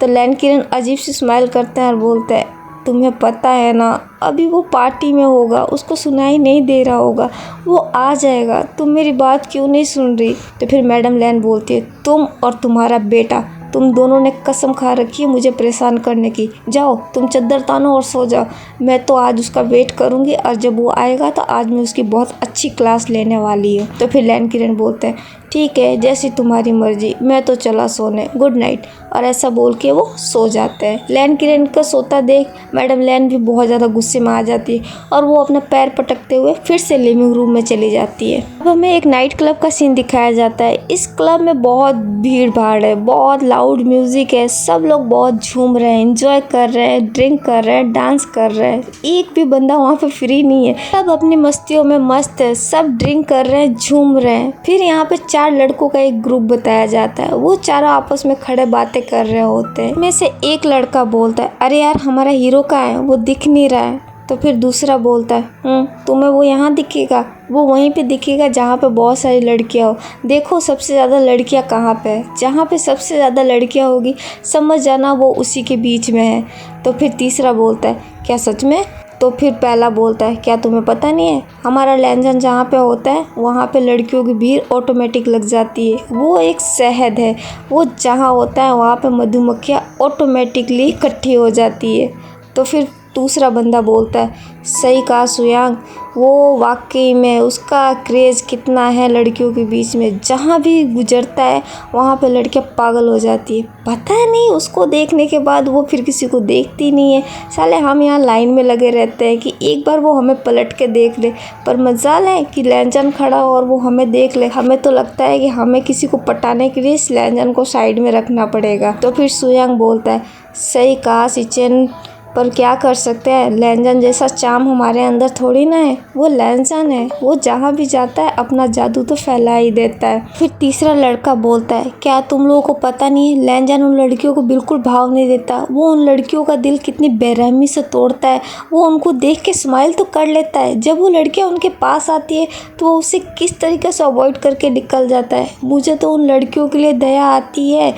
तो लैन किरण अजीब सी स्माइल करते हैं और बोलते हैं तुम्हें पता है ना अभी वो पार्टी में होगा, उसको सुनाई नहीं दे रहा होगा, वो आ जाएगा, तुम मेरी बात क्यों नहीं सुन रही? तो फिर मैडम लैन बोलती है तुम और तुम्हारा बेटा, तुम दोनों ने कसम खा रखी है मुझे परेशान करने की, जाओ तुम चद्दर तानो और सो जाओ, मैं तो आज उसका वेट करूँगी और जब वो आएगा तो आज मैं उसकी बहुत अच्छी क्लास लेने वाली हूँ। तो फिर लैन किरण बोलते हैं ठीक है जैसी तुम्हारी मर्जी, मैं तो चला सोने, गुड नाइट। और ऐसा बोल के वो सो जाते हैं। लैन किरण का सोता देख मैडम लैन भी बहुत ज़्यादा गुस्से में आ जाती है और वो अपना पैर पटकते हुए फिर से लिविंग रूम में चली जाती है। अब हमें एक नाइट क्लब का सीन दिखाया जाता है। इस क्लब में बहुत भीड़ भाड़ है, बहुत लाउड म्यूजिक है, सब लोग बहुत झूम रहे हैं, इंजॉय कर रहे हैं, ड्रिंक कर रहे हैं, डांस कर रहे हैं, एक भी बंदा वहाँ पे फ्री नहीं है, सब अपनी मस्तियों में मस्त है, सब ड्रिंक कर रहे हैं, झूम रहे हैं। फिर यहाँ पे 4 लड़कों का एक ग्रुप बताया जाता है, वो चारों आपस में खड़े बातें कर रहे होते हैं। में से एक लड़का बोलता है अरे यार हमारा हीरो कहाँ है, वो दिख नहीं रहा है। तो फिर दूसरा बोलता है तुम्हें वो यहाँ दिखेगा, वो वहीं पे दिखेगा जहाँ पे बहुत सारी लड़कियाँ हो, देखो सबसे ज़्यादा लड़कियाँ कहाँ पे है, जहाँ पे सबसे ज़्यादा लड़कियाँ होगी समझ जाना वो उसी के बीच में है। तो फिर तीसरा बोलता है क्या सच में? तो फिर पहला बोलता है क्या तुम्हें पता नहीं है, हमारा लैंजन जहाँ पे होता है वहाँ पे लड़कियों की भीड़ ऑटोमेटिक लग जाती है, वो एक शहद है, वो जहाँ होता है वहाँ पे मधुमक्खियाँ ऑटोमेटिकली इकट्ठी हो जाती है। तो फिर दूसरा बंदा बोलता है सही कहा सुयांग, वो वाकई में उसका क्रेज़ कितना है लड़कियों के बीच में, जहाँ भी गुजरता है वहाँ पे लड़कियाँ पागल हो जाती है, पता है नहीं उसको देखने के बाद वो फिर किसी को देखती नहीं है। साले हम यहाँ लाइन में लगे रहते हैं कि एक बार वो हमें पलट के देख ले, पर मजाल है कि लैंजन खड़ा हो और वो हमें देख ले, हमें तो लगता है कि हमें किसी को पटाने के लिए इस लैंजन को साइड में रखना पड़ेगा। तो फिर सुयांग बोलता है सही कहा सिचन, पर क्या कर सकते हैं, लैंजन जैसा चाम हमारे अंदर थोड़ी ना है। वो लैंजन है, वो जहाँ भी जाता है अपना जादू तो फैला ही देता है। फिर तीसरा लड़का बोलता है, क्या तुम लोगों को पता नहीं है, लैंजन उन लड़कियों को बिल्कुल भाव नहीं देता। वो उन लड़कियों का दिल कितनी बेरहमी से तोड़ता है। वो उनको देख के स्माइल तो कर लेता है, जब वो लड़कियाँ उनके पास आती है तो वो उसे किस तरीके से अवॉइड करके निकल जाता है। मुझे तो उन लड़कियों के लिए दया आती है,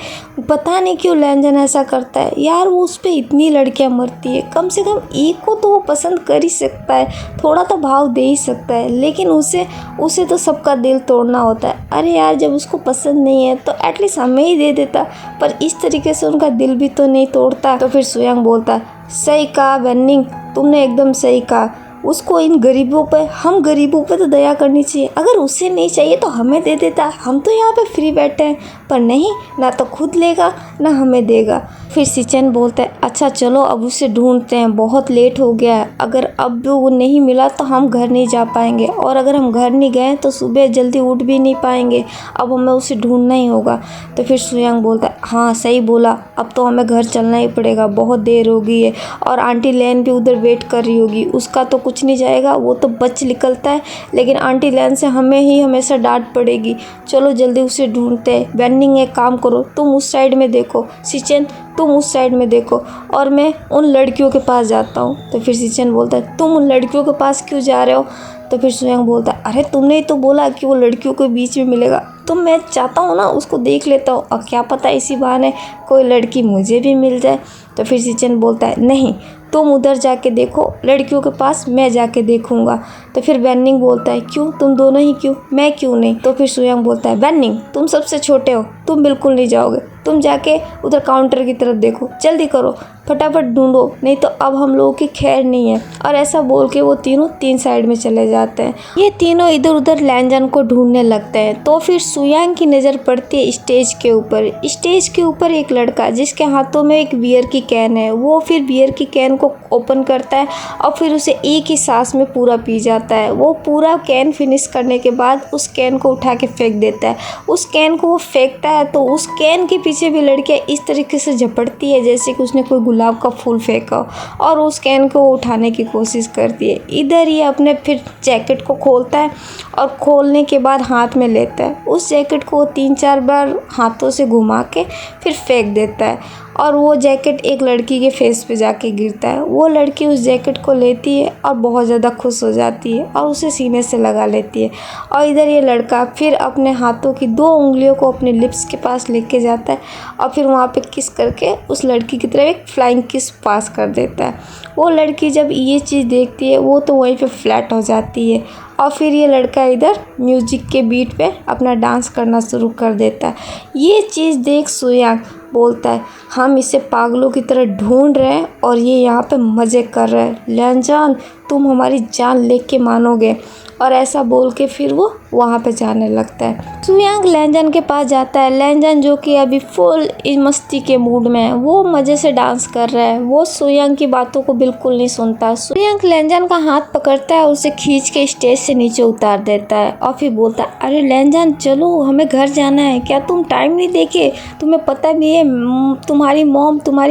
पता नहीं क्यों लैंजन ऐसा करता है। यार वो उस पर इतनी लड़कियां मरती है, कम से कम एक को तो वो पसंद कर ही सकता है, थोड़ा तो भाव दे ही सकता है, लेकिन उसे तो सबका दिल तोड़ना होता है। अरे यार जब उसको पसंद नहीं है तो एटलीस्ट हमें ही दे देता, पर इस तरीके से उनका दिल भी तो नहीं तोड़ता। तो फिर सुयांग बोलता, सही कहा वेन्निंग, तुमने एकदम सही कहा। उसको इन गरीबों पे, हम गरीबों पे तो दया करनी चाहिए। अगर उसे नहीं चाहिए तो हमें दे देता, हम तो यहाँ पे फ्री बैठे हैं। पर नहीं, ना तो खुद लेगा ना हमें देगा। फिर सिचन बोलता है, अच्छा चलो अब उसे ढूंढते हैं, बहुत लेट हो गया है। अगर अब वो नहीं मिला तो हम घर नहीं जा पाएंगे, और अगर हम घर नहीं गए तो सुबह जल्दी उठ भी नहीं पाएंगे। अब हमें उसे ढूंढना ही होगा। तो फिर सुयांग बोलता है, हाँ सही बोला, अब तो हमें घर चलना ही पड़ेगा, बहुत देर हो गई है, और आंटी लैन भी उधर वेट कर रही होगी। उसका तो कुछ नहीं जाएगा, वो तो बच निकलता है, लेकिन आंटी लैन से हमें ही हमेशा डांट पड़ेगी। चलो जल्दी उसे ढूंढते हैं। बेनिंग एक काम करो, तुम उस साइड में देखो, सिचन तुम उस साइड में देखो, और मैं उन लड़कियों के पास जाता हूँ। तो फिर सिचन बोलता है, तुम उन लड़कियों के पास क्यों जा रहे हो? तो फिर सुयांग बोलता है, अरे तुमने ही तो बोला कि वो लड़कियों के बीच में मिलेगा, तो मैं चाहता हूँ ना उसको देख लेता हूँ, और क्या पता इसी बहाने कोई लड़की मुझे भी मिल जाए। तो फिर सिचन बोलता है, नहीं तुम उधर जाके देखो, लड़कियों के पास मैं जाके देखूंगा। तो फिर बेनिंग बोलता है, क्यों, तुम दोनों ही क्यों, मैं क्यों नहीं? तो फिर सुयांग बोलता है, बेनिंग तुम सबसे छोटे हो, तुम बिल्कुल नहीं जाओगे, तुम जाके उधर काउंटर की तरफ देखो, जल्दी करो, फटाफट ढूंढो, नहीं तो अब हम लोगों की खैर नहीं है। और ऐसा बोल के वो तीनों तीन साइड में चले जाते हैं। ये तीनों इधर उधर लैंजन को ढूंढने लगते हैं। तो फिर सुयांग की नज़र पड़ती है स्टेज के ऊपर। स्टेज के ऊपर एक लड़का जिसके हाथों में एक बियर की कैन है, वो फिर बियर की कैन को ओपन करता है और फिर उसे एक ही सांस में पूरा पी जाता है। वो पूरा कैन फिनिश करने के बाद उस कैन को उठा के फेंक देता है। उस कैन को वो फेंकता है तो उस कैन के पीछे भी लड़कियाँ इस तरीके से झपटती है जैसे कि उसने कोई गुलाब का फूल फेंका, और उस कैन को उठाने की कोशिश करती है। इधर ये अपने फिर जैकेट को खोलता है और खोलने के बाद हाथ में लेता है। उस जैकेट को वो 3-4 बार हाथों से घुमा के फिर फेंक देता है, और वो जैकेट एक लड़की के फेस पे जाके गिरता है। वो लड़की उस जैकेट को लेती है और बहुत ज़्यादा खुश हो जाती है और उसे सीने से लगा लेती है। और इधर ये लड़का फिर अपने हाथों की 2 उंगलियों को अपने लिप्स के पास लेके जाता है और फिर वहाँ पे किस करके उस लड़की की तरफ एक फ्लाइंग किस पास कर देता है। वो लड़की जब ये चीज़ देखती है वो तो वहीं पे फ्लैट हो जाती है, और फिर ये लड़का इधर म्यूजिक के बीट पे अपना डांस करना शुरू कर देता है। ये चीज़ देख सुयांग बोलता है, हम इसे पागलों की तरह ढूंढ रहे हैं और ये यहाँ पे मज़े कर रहा है, लैंजन तुम हमारी जान लेके मानोगे। और ऐसा बोल के फिर वो वहाँ पे जाने लगता है। सुयांग लैंजन के पास जाता है। लैंजन जो कि अभी फुल मस्ती के मूड में है, वो मज़े से डांस कर रहा है, वो सुयांग की बातों को बिल्कुल नहीं सुनता। सुयांग लैंजन का हाथ पकड़ता है, उसे खींच के स्टेज से नीचे उतार देता है और फिर बोलता है, अरे लैंजन चलो हमें घर जाना है, क्या तुम टाइम नहीं देखे? तुम्हें पता भी है तुम्हारी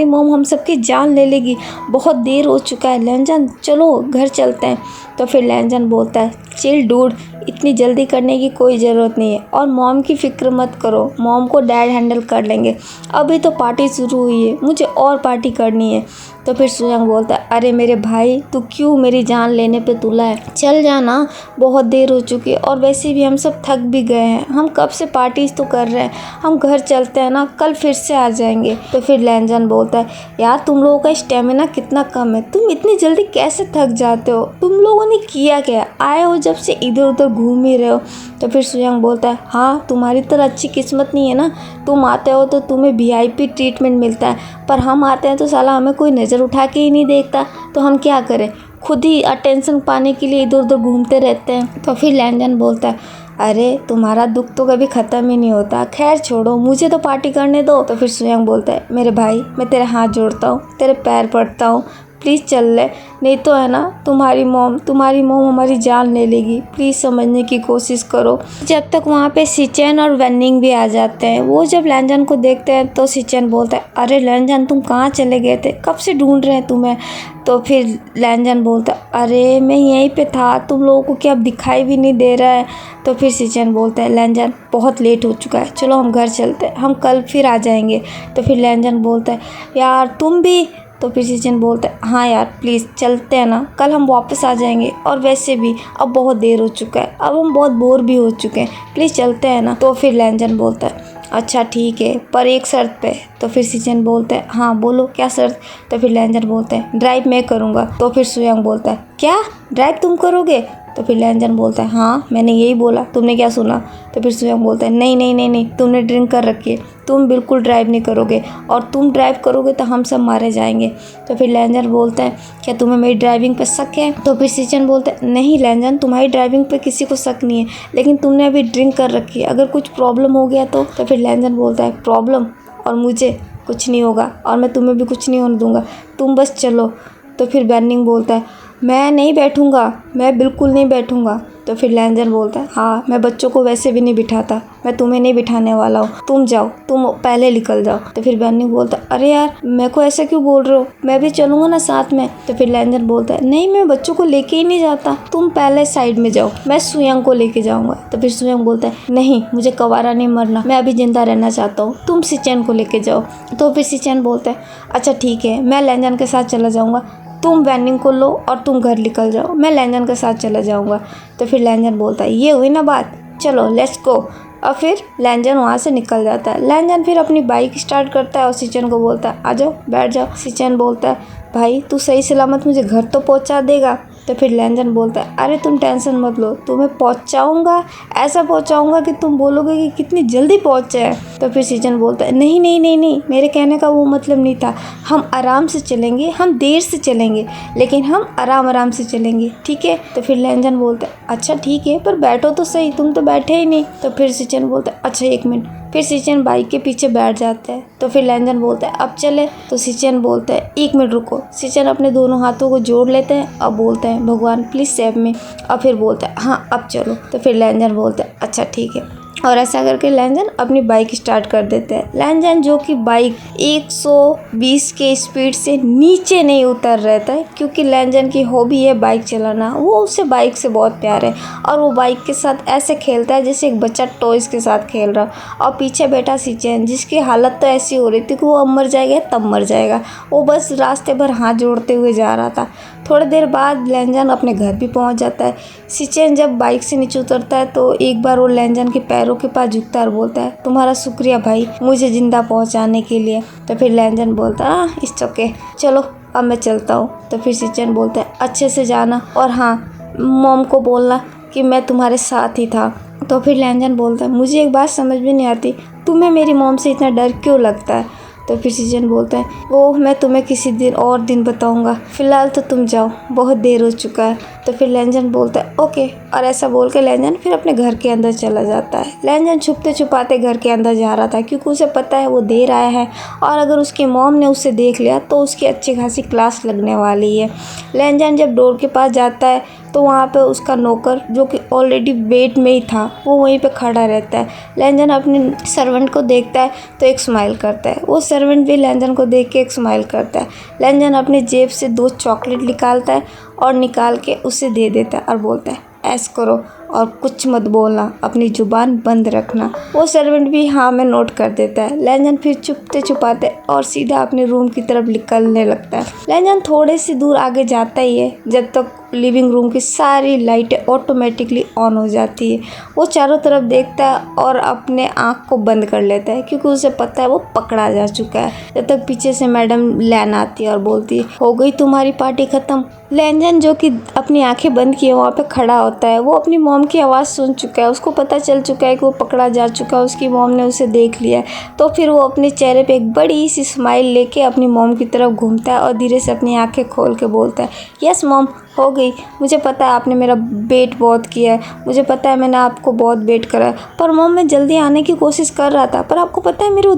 मॉम हम सबकी जान ले लेगी, बहुत देर हो चुका है, लैंजन चलो घर चलते हैं। तो फिर लैंजन बोलता है, चिल डूड, इतनी जल्दी करने की कोई ज़रूरत नहीं है, और मॉम की फ़िक्र मत करो, मॉम को डैड हैंडल कर लेंगे, अभी तो पार्टी शुरू हुई है, मुझे और पार्टी करनी है। तो फिर सुयांग बोलता है, अरे मेरे भाई तू क्यों मेरी जान लेने पे तुला है, चल जाना, बहुत देर हो चुकी है, और वैसे भी हम सब थक भी गए हैं, हम कब से पार्टीज तो कर रहे हैं, हम घर चलते हैं ना, कल फिर से आ जाएंगे। तो फिर लैंजन बोलता है, यार तुम लोगों का स्टेमिना कितना कम है, तुम इतनी जल्दी कैसे थक जाते हो, तुम लोगों ने किया क्या, आए हो जब से इधर उधर घूम ही रहे हो। तो फिर सुयांग बोलता है, हाँ तुम्हारी तरह अच्छी किस्मत नहीं है ना, तुम आते हो तो तुम्हें VIP ट्रीटमेंट मिलता है, पर हम आते हैं तो साला हमें कोई नज़र उठा के ही नहीं देखता, तो हम क्या करें, खुद ही अटेंशन पाने के लिए इधर उधर घूमते रहते हैं। तो फिर लैंजन बोलता है, अरे तुम्हारा दुख तो कभी ख़त्म ही नहीं होता, खैर छोड़ो, मुझे तो पार्टी करने दो। तो फिर सुयांग बोलता है, मेरे भाई मैं तेरे हाथ जोड़ता हूँ, तेरे पैर पड़ता हूँ, प्लीज़ चल ले, नहीं तो है ना तुम्हारी मॉम हमारी जान ले लेगी। प्लीज़ समझने की कोशिश करो। जब तक वहाँ पे सिचेन और वेनिंग भी आ जाते हैं। वो जब लैंजन को देखते हैं तो सिचेन बोलता है, अरे लैंजन तुम कहाँ चले गए थे, कब से ढूंढ रहे हैं तुम्हें। तो फिर लैंजन बोलता है, अरे मैं यहीं पे था, तुम लोगों को क्या अब दिखाई भी नहीं दे रहा है। तो फिर सिचेन बोलता है, लैंजन बहुत लेट हो चुका है, चलो हम घर चलते हैं, हम कल फिर आ जाएंगे। तो फिर लैंजन बोलता है, यार तुम भी। तो फिर सिचेन बोलता है, हाँ यार प्लीज़ चलते हैं ना, कल हम वापस आ जाएंगे, और वैसे भी अब बहुत देर हो चुका है, अब हम बहुत बोर भी हो चुके हैं, प्लीज़ चलते हैं ना। तो फिर लैंजन बोलता है, अच्छा ठीक है, पर एक शर्त पे। तो फिर सिचेन बोलता है, हाँ बोलो क्या शर्त। तो फिर लैंजन बोलता है, ड्राइव मैं करूँगा। तो फिर सुयांग बोलता है, क्या ड्राइव तुम करोगे। तो फिर लैंजन बोलता है, हाँ मैंने यही बोला, तुमने क्या सुना। तो फिर सुयांग बोलता है, नहीं नहीं नहीं नहीं, तुमने ड्रिंक कर रखी है, तुम बिल्कुल ड्राइव नहीं करोगे, और तुम ड्राइव करोगे तो हम सब मारे जाएंगे। तो फिर लैंजन बोलता है, क्या तुम्हें मेरी ड्राइविंग पे शक है। तो फिर सिचेन बोलता है, नहीं लैंजन तुम्हारी ड्राइविंग पे किसी को शक नहीं है, लेकिन तुमने अभी ड्रिंक कर रखी है, अगर कुछ प्रॉब्लम हो गया तो। फिर लैंजन बोलता है, प्रॉब्लम, और मुझे कुछ नहीं होगा, और मैं तुम्हें भी कुछ नहीं होने दूंगा, तुम बस चलो। तो फिर बेनिंग बोलता है, मैं नहीं बैठूंगा, मैं बिल्कुल नहीं बैठूंगा। तो फिर लैंजन बोलता है, हाँ मैं बच्चों को वैसे भी नहीं बिठाता, मैं तुम्हें नहीं बिठाने वाला हूँ, तुम जाओ, तुम पहले निकल जाओ। तो फिर बेनिंग बोलता है, अरे यार मेरे को ऐसा क्यों बोल रहे हो, मैं भी चलूँगा ना साथ में। तो फिर लैंजन बोलता है, नहीं मैं बच्चों को लेके ही नहीं जाता, तुम पहले साइड में जाओ, मैं सुयांग को लेके जाऊँगा। तो फिर सुयांग बोलता है, नहीं मुझे कवारा नहीं मरना, मैं अभी जिंदा रहना चाहता हूँ, तुम सिचेन को लेके जाओ। तो फिर सिचेन बोलता है, अच्छा ठीक है, मैं लैंजन के साथ चला जाऊँगा, तुम वेनिंग को लो और तुम घर निकल जाओ, मैं लैंजन के साथ चला जाऊँगा। तो फिर लैंजन बोलता है, ये हुई ना बात, चलो लेट्स गो। और फिर लैंजन वहाँ से निकल जाता है। लैंजन फिर अपनी बाइक स्टार्ट करता है और सिचेन को बोलता है, आ जाओ बैठ जाओ। सिचेन बोलता है, भाई तू सही सलामत मुझे घर तो पहुँचा देगा। तो फिर लैंजन बोलता है, अरे तुम टेंशन मत लो, तुम्हें पहुँचाऊँगा, ऐसा पहुँचाऊँगा कि तुम बोलोगे कि कितनी जल्दी पहुँचे हैं। तो फिर सिचेन बोलता है, नहीं नहीं नहीं नहीं, मेरे कहने का वो मतलब नहीं था, हम आराम से चलेंगे, हम देर से चलेंगे, लेकिन हम आराम से चलेंगे, ठीक है। तो फिर लैंजन बोलता है, अच्छा ठीक है, पर बैठो तो सही, तुम तो बैठे ही नहीं। तो फिर सिचेन बोलता है, अच्छा एक मिनट। फिर सिचेन बाइक के पीछे बैठ जाता है। तो फिर लैंजन बोलता है, अब चले। तो सिचेन बोलता है, एक मिनट रुको। सिचेन अपने दोनों हाथों को जोड़ लेते हैं और बोलते हैं, भगवान प्लीज़ सेव मी। और फिर बोलता है, हाँ अब चलो। तो फिर लैंजन बोलता है, अच्छा ठीक है, और ऐसा करके लैंजन अपनी बाइक स्टार्ट कर देते हैं। लैंजन जो कि बाइक 120 के स्पीड से नीचे नहीं उतर रहता है, क्योंकि लैंजन की हॉबी है बाइक चलाना, वो उसे बाइक से बहुत प्यार है, और वो बाइक के साथ ऐसे खेलता है जैसे एक बच्चा टॉयज़ के साथ खेल रहा। और पीछे बैठा सिचेन, जिसकी हालत तो ऐसी हो रही थी कि वो अब मर जाएगा तब मर जाएगा, वो बस रास्ते भर हाथ जोड़ते हुए जा रहा था। थोड़ी देर बाद लैंजन अपने घर भी पहुंच जाता है। सिचेन जब बाइक से नीचे उतरता है तो एक बार वो लैंजन के पैरों के पास झुकता है और बोलता है, तुम्हारा शुक्रिया भाई मुझे ज़िंदा पहुंचाने के लिए। तो फिर लैंजन बोलता है, इट्स ओके, चलो अब मैं चलता हूँ। तो फिर सिचेन बोलता है, अच्छे से जाना, और हाँ मॉम को बोलना कि मैं तुम्हारे साथ ही था। तो फिर लैंजन बोलता है, मुझे एक बात समझ में नहीं आती, तुम्हें मेरी मॉम से इतना डर क्यों लगता है। तो फिर सिचेन बोलता है, वो मैं तुम्हें किसी दिन बताऊंगा, फ़िलहाल तो तुम जाओ, बहुत देर हो चुका है। तो फिर लैंजन बोलता है, ओके, और ऐसा बोल के लैंजन फिर अपने घर के अंदर चला जाता है। लैंजन छुपते छुपाते घर के अंदर जा रहा था, क्योंकि उसे पता है वो देर आया है, और अगर उसकी मॉम ने उसे देख लिया तो उसकी अच्छी खासी क्लास लगने वाली है। लैंजन जब डोर के पास जाता है तो वहाँ पे उसका नौकर, जो कि ऑलरेडी वेट में ही था, वो वहीं पे खड़ा रहता है। लैंजन अपने सर्वेंट को देखता है तो एक स्माइल करता है, वो सर्वेंट भी लैंजन को देख के एक स्माइल करता है। लैंजन अपनी जेब से 2 चॉकलेट निकालता है और निकाल के उसे दे देता है और बोलता है, ऐश करो और कुछ मत बोलना, अपनी ज़ुबान बंद रखना। वो सर्वेंट भी हाँ में नोट कर देता है। लैंजन फिर छुपते छुपाते और सीधा अपने रूम की तरफ निकलने लगता है। लैंजन थोड़े से दूर आगे जाता ही है जब तक लिविंग रूम की सारी लाइटें ऑटोमेटिकली ऑन हो जाती है। वो चारों तरफ देखता है और अपने आँख को बंद कर लेता है, क्योंकि उसे पता है वो पकड़ा जा चुका है। जब तक पीछे से मैडम लैन आती है और बोलती है, हो गई तुम्हारी पार्टी ख़त्म। लैंजन जो कि अपनी आंखें बंद किए वहाँ पे खड़ा होता है। वो अपनी मॉम की आवाज़ सुन चुका है, उसको पता चल चुका है कि वो पकड़ा जा चुका है, उसकी मॉम ने उसे देख लिया है। तो फिर वो अपने चेहरे पे एक बड़ी सी स्माइल लेके अपनी मॉम की तरफ घूमता है और धीरे से अपनी आंखें खोल के बोलता है, यस मॉम, हो गई। मुझे पता है आपने मेरा वेट बहुत किया है, मुझे पता है मैंने आपको बहुत वेट करा है, पर मॉम मैं जल्दी आने की कोशिश कर रहा था, पर आपको पता है मेरे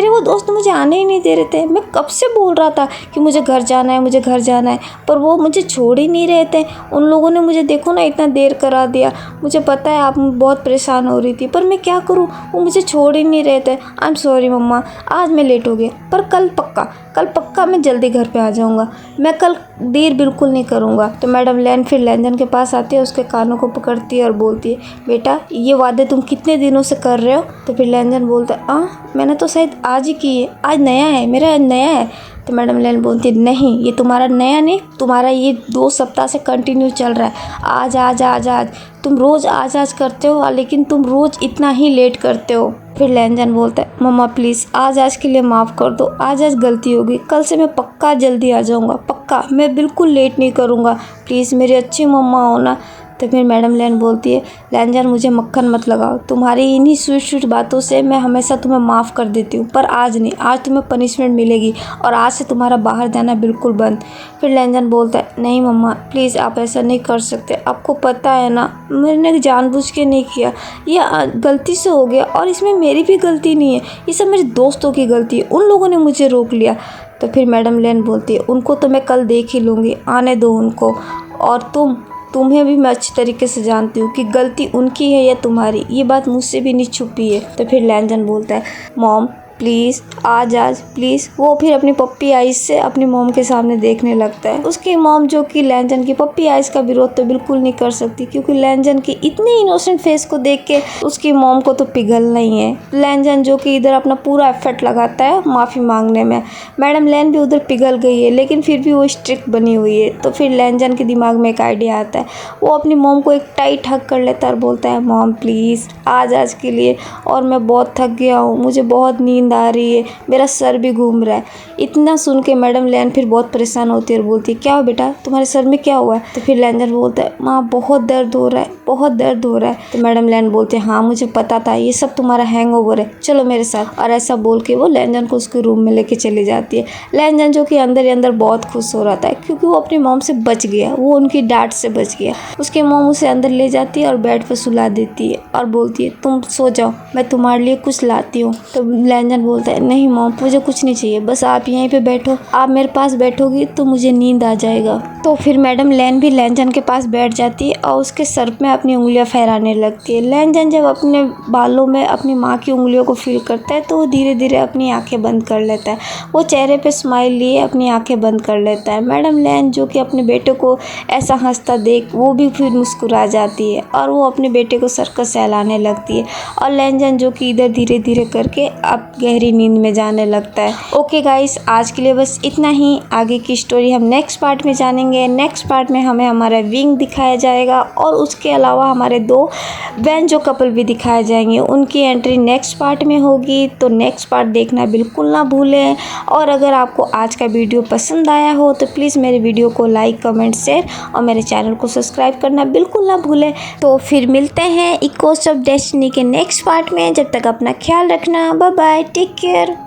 वो दोस्त मुझे आने ही नहीं दे रहे थे। मैं कब से बोल रहा था कि मुझे घर जाना है, मुझे घर जाना है, पर वो मुझे छोड़ ही नहीं रहे थे। उन लोगों ने मुझे देखो ना इतना देर करा दिया। मुझे पता है आप बहुत परेशान हो रही थी, पर मैं क्या करूँ, वो मुझे छोड़ ही नहीं रहे थे। आई एम सॉरी मम्मा, आज मैं लेट हो गया, पर कल पक्का मैं जल्दी घर पे आ जाऊँगा। मैं कल देर बिल्कुल नहीं करूँगा। तो मैडम लैन फिर लैंजन के पास आती है, उसके कानों को पकड़ती है और बोलती है, बेटा ये वादे तुम कितने दिनों से कर रहे हो? तो फिर लैंजन बोलता है, मैंने तो शायद आज ही की है, आज नया है, मेरा नया है। तो मैडम लैन बोलती है, नहीं ये तुम्हारा नया नहीं, तुम्हारा ये 2 सप्ताह से कंटिन्यू चल रहा है। आज तुम रोज़ आज करते हो, लेकिन तुम रोज़ इतना ही लेट करते हो। फिर लैंजन बोलता है, मम्मा प्लीज़ आज के लिए माफ़ कर दो, आज गलती हो गई, कल से मैं पक्का जल्दी आ जाऊँगा, पक्का मैं बिल्कुल लेट नहीं करूँगा, प्लीज़ मेरी अच्छी मम्मा हो ना। तो फिर मैडम लैन बोलती है, लैंजन मुझे मक्खन मत लगाओ, तुम्हारी इन्हीं स्वीट बातों से मैं हमेशा तुम्हें माफ़ कर देती हूँ, पर आज नहीं, आज तुम्हें पनिशमेंट मिलेगी और आज से तुम्हारा बाहर जाना बिल्कुल बंद। फिर लैंजन बोलता है, नहीं मम्मा प्लीज़ आप ऐसा नहीं कर सकते, आपको पता है ना मैंने जानबूझ के नहीं किया, ये गलती से हो गया और इसमें मेरी भी गलती नहीं है, ये सब मेरे दोस्तों की गलती है, उन लोगों ने मुझे रोक लिया। तो फिर मैडम लैन बोलती है, उनको तो मैं कल देख ही लूँगी, आने दो उनको, और तुम्हें भी मैं अच्छी तरीके से जानती हूँ कि गलती उनकी है या तुम्हारी, ये बात मुझसे भी नहीं छुपी है। तो फिर लैंजन बोलता है, मॉम प्लीज़ आज प्लीज़। वो फिर अपनी पप्पी आइज़ से अपनी मॉम के सामने देखने लगता है। उसकी मॉम जो कि लैंजन की पप्पी आइज़ का विरोध तो बिल्कुल नहीं कर सकती, क्योंकि लैंजन की इतने इनोसेंट फेस को देख के उसकी मॉम को तो पिघलना ही है। लैंजन जो कि इधर अपना पूरा एफर्ट लगाता है माफ़ी मांगने में, मैडम लैन भी उधर पिघल गई है, लेकिन फिर भी वो स्ट्रिक्ट बनी हुई है। तो फिर लैंजन के दिमाग में एक आइडिया आता है, वो अपनी मॉम को एक टाइट हग कर लेता है और बोलता है, मॉम प्लीज़ आज के लिए, और मैं बहुत थक गया हूँ, मुझे बहुत नींद आ रही है, मेरा सर भी घूम रहा है। इतना सुन के मैडम लैन फिर बहुत परेशान होती है और बोलती है, क्या हो बेटा तुम्हारे सर में क्या हुआ है? तो फिर लैंजन बोलता है, माँ बहुत दर्द हो रहा है, बहुत दर्द हो रहा है। तो मैडम लैन बोलते हैं, हाँ मुझे पता था, ये सब तुम्हारा हैंगओवर है, चलो मेरे साथ। और ऐसा बोल के वो लैंजन को उसके रूम में लेके चली जाती है। लैंजन जो कि अंदर ही अंदर बहुत खुश हो रहा था, क्योंकि वो अपनी मॉम से बच गया, वो उनकी डांट से बच गया। उसकी मॉम उसे अंदर ले जाती है और बेड पर सुला देती है और बोलती है, तुम सो जाओ, मैं तुम्हारे लिए कुछ लाती हूँ। तो लैंजन बोलता है, नहीं मॉम मुझे कुछ नहीं चाहिए, बस आप यहीं पे बैठो, आप मेरे पास बैठोगी तो मुझे नींद आ जाएगा। तो फिर मैडम लैन भी लैंजन के पास बैठ जाती है और उसके सर में अपनी उंगलियां फहराने लगती है। लैंजन जब अपने बालों में अपनी माँ की उंगलियों को फील करता है तो वो धीरे धीरे अपनी आंखें बंद कर लेता है। वो चेहरे पे स्माइल लिए अपनी आंखें बंद कर लेता है। मैडम लैन जो कि अपने बेटे को ऐसा हंसता देख वो भी फिर मुस्कुरा जाती है और वो अपने बेटे को सर्कस सहलाने लगती है। और लैंजन जो कि इधर धीरे धीरे करके अब गहरी नींद में जाने लगता है। ओके गाइस, आज के लिए बस इतना ही। आगे की स्टोरी हम नेक्स्ट पार्ट में जानेंगे। नेक्स्ट पार्ट में हमें हमारा विंग दिखाया जाएगा और उसके अलावा हमारे 2 वेंजो कपल भी दिखाए जाएंगे। उनकी एंट्री नेक्स्ट पार्ट में होगी, तो नेक्स्ट पार्ट देखना बिल्कुल ना भूलें। और अगर आपको आज का वीडियो पसंद आया हो तो प्लीज़ मेरे वीडियो को लाइक, कमेंट, शेयर और मेरे चैनल को सब्सक्राइब करना बिल्कुल ना भूलें। तो फिर मिलते हैं इकोस ऑफ डेस्टिनी के नेक्स्ट पार्ट में। जब तक अपना ख्याल रखना, बाय बाय, टेक केयर।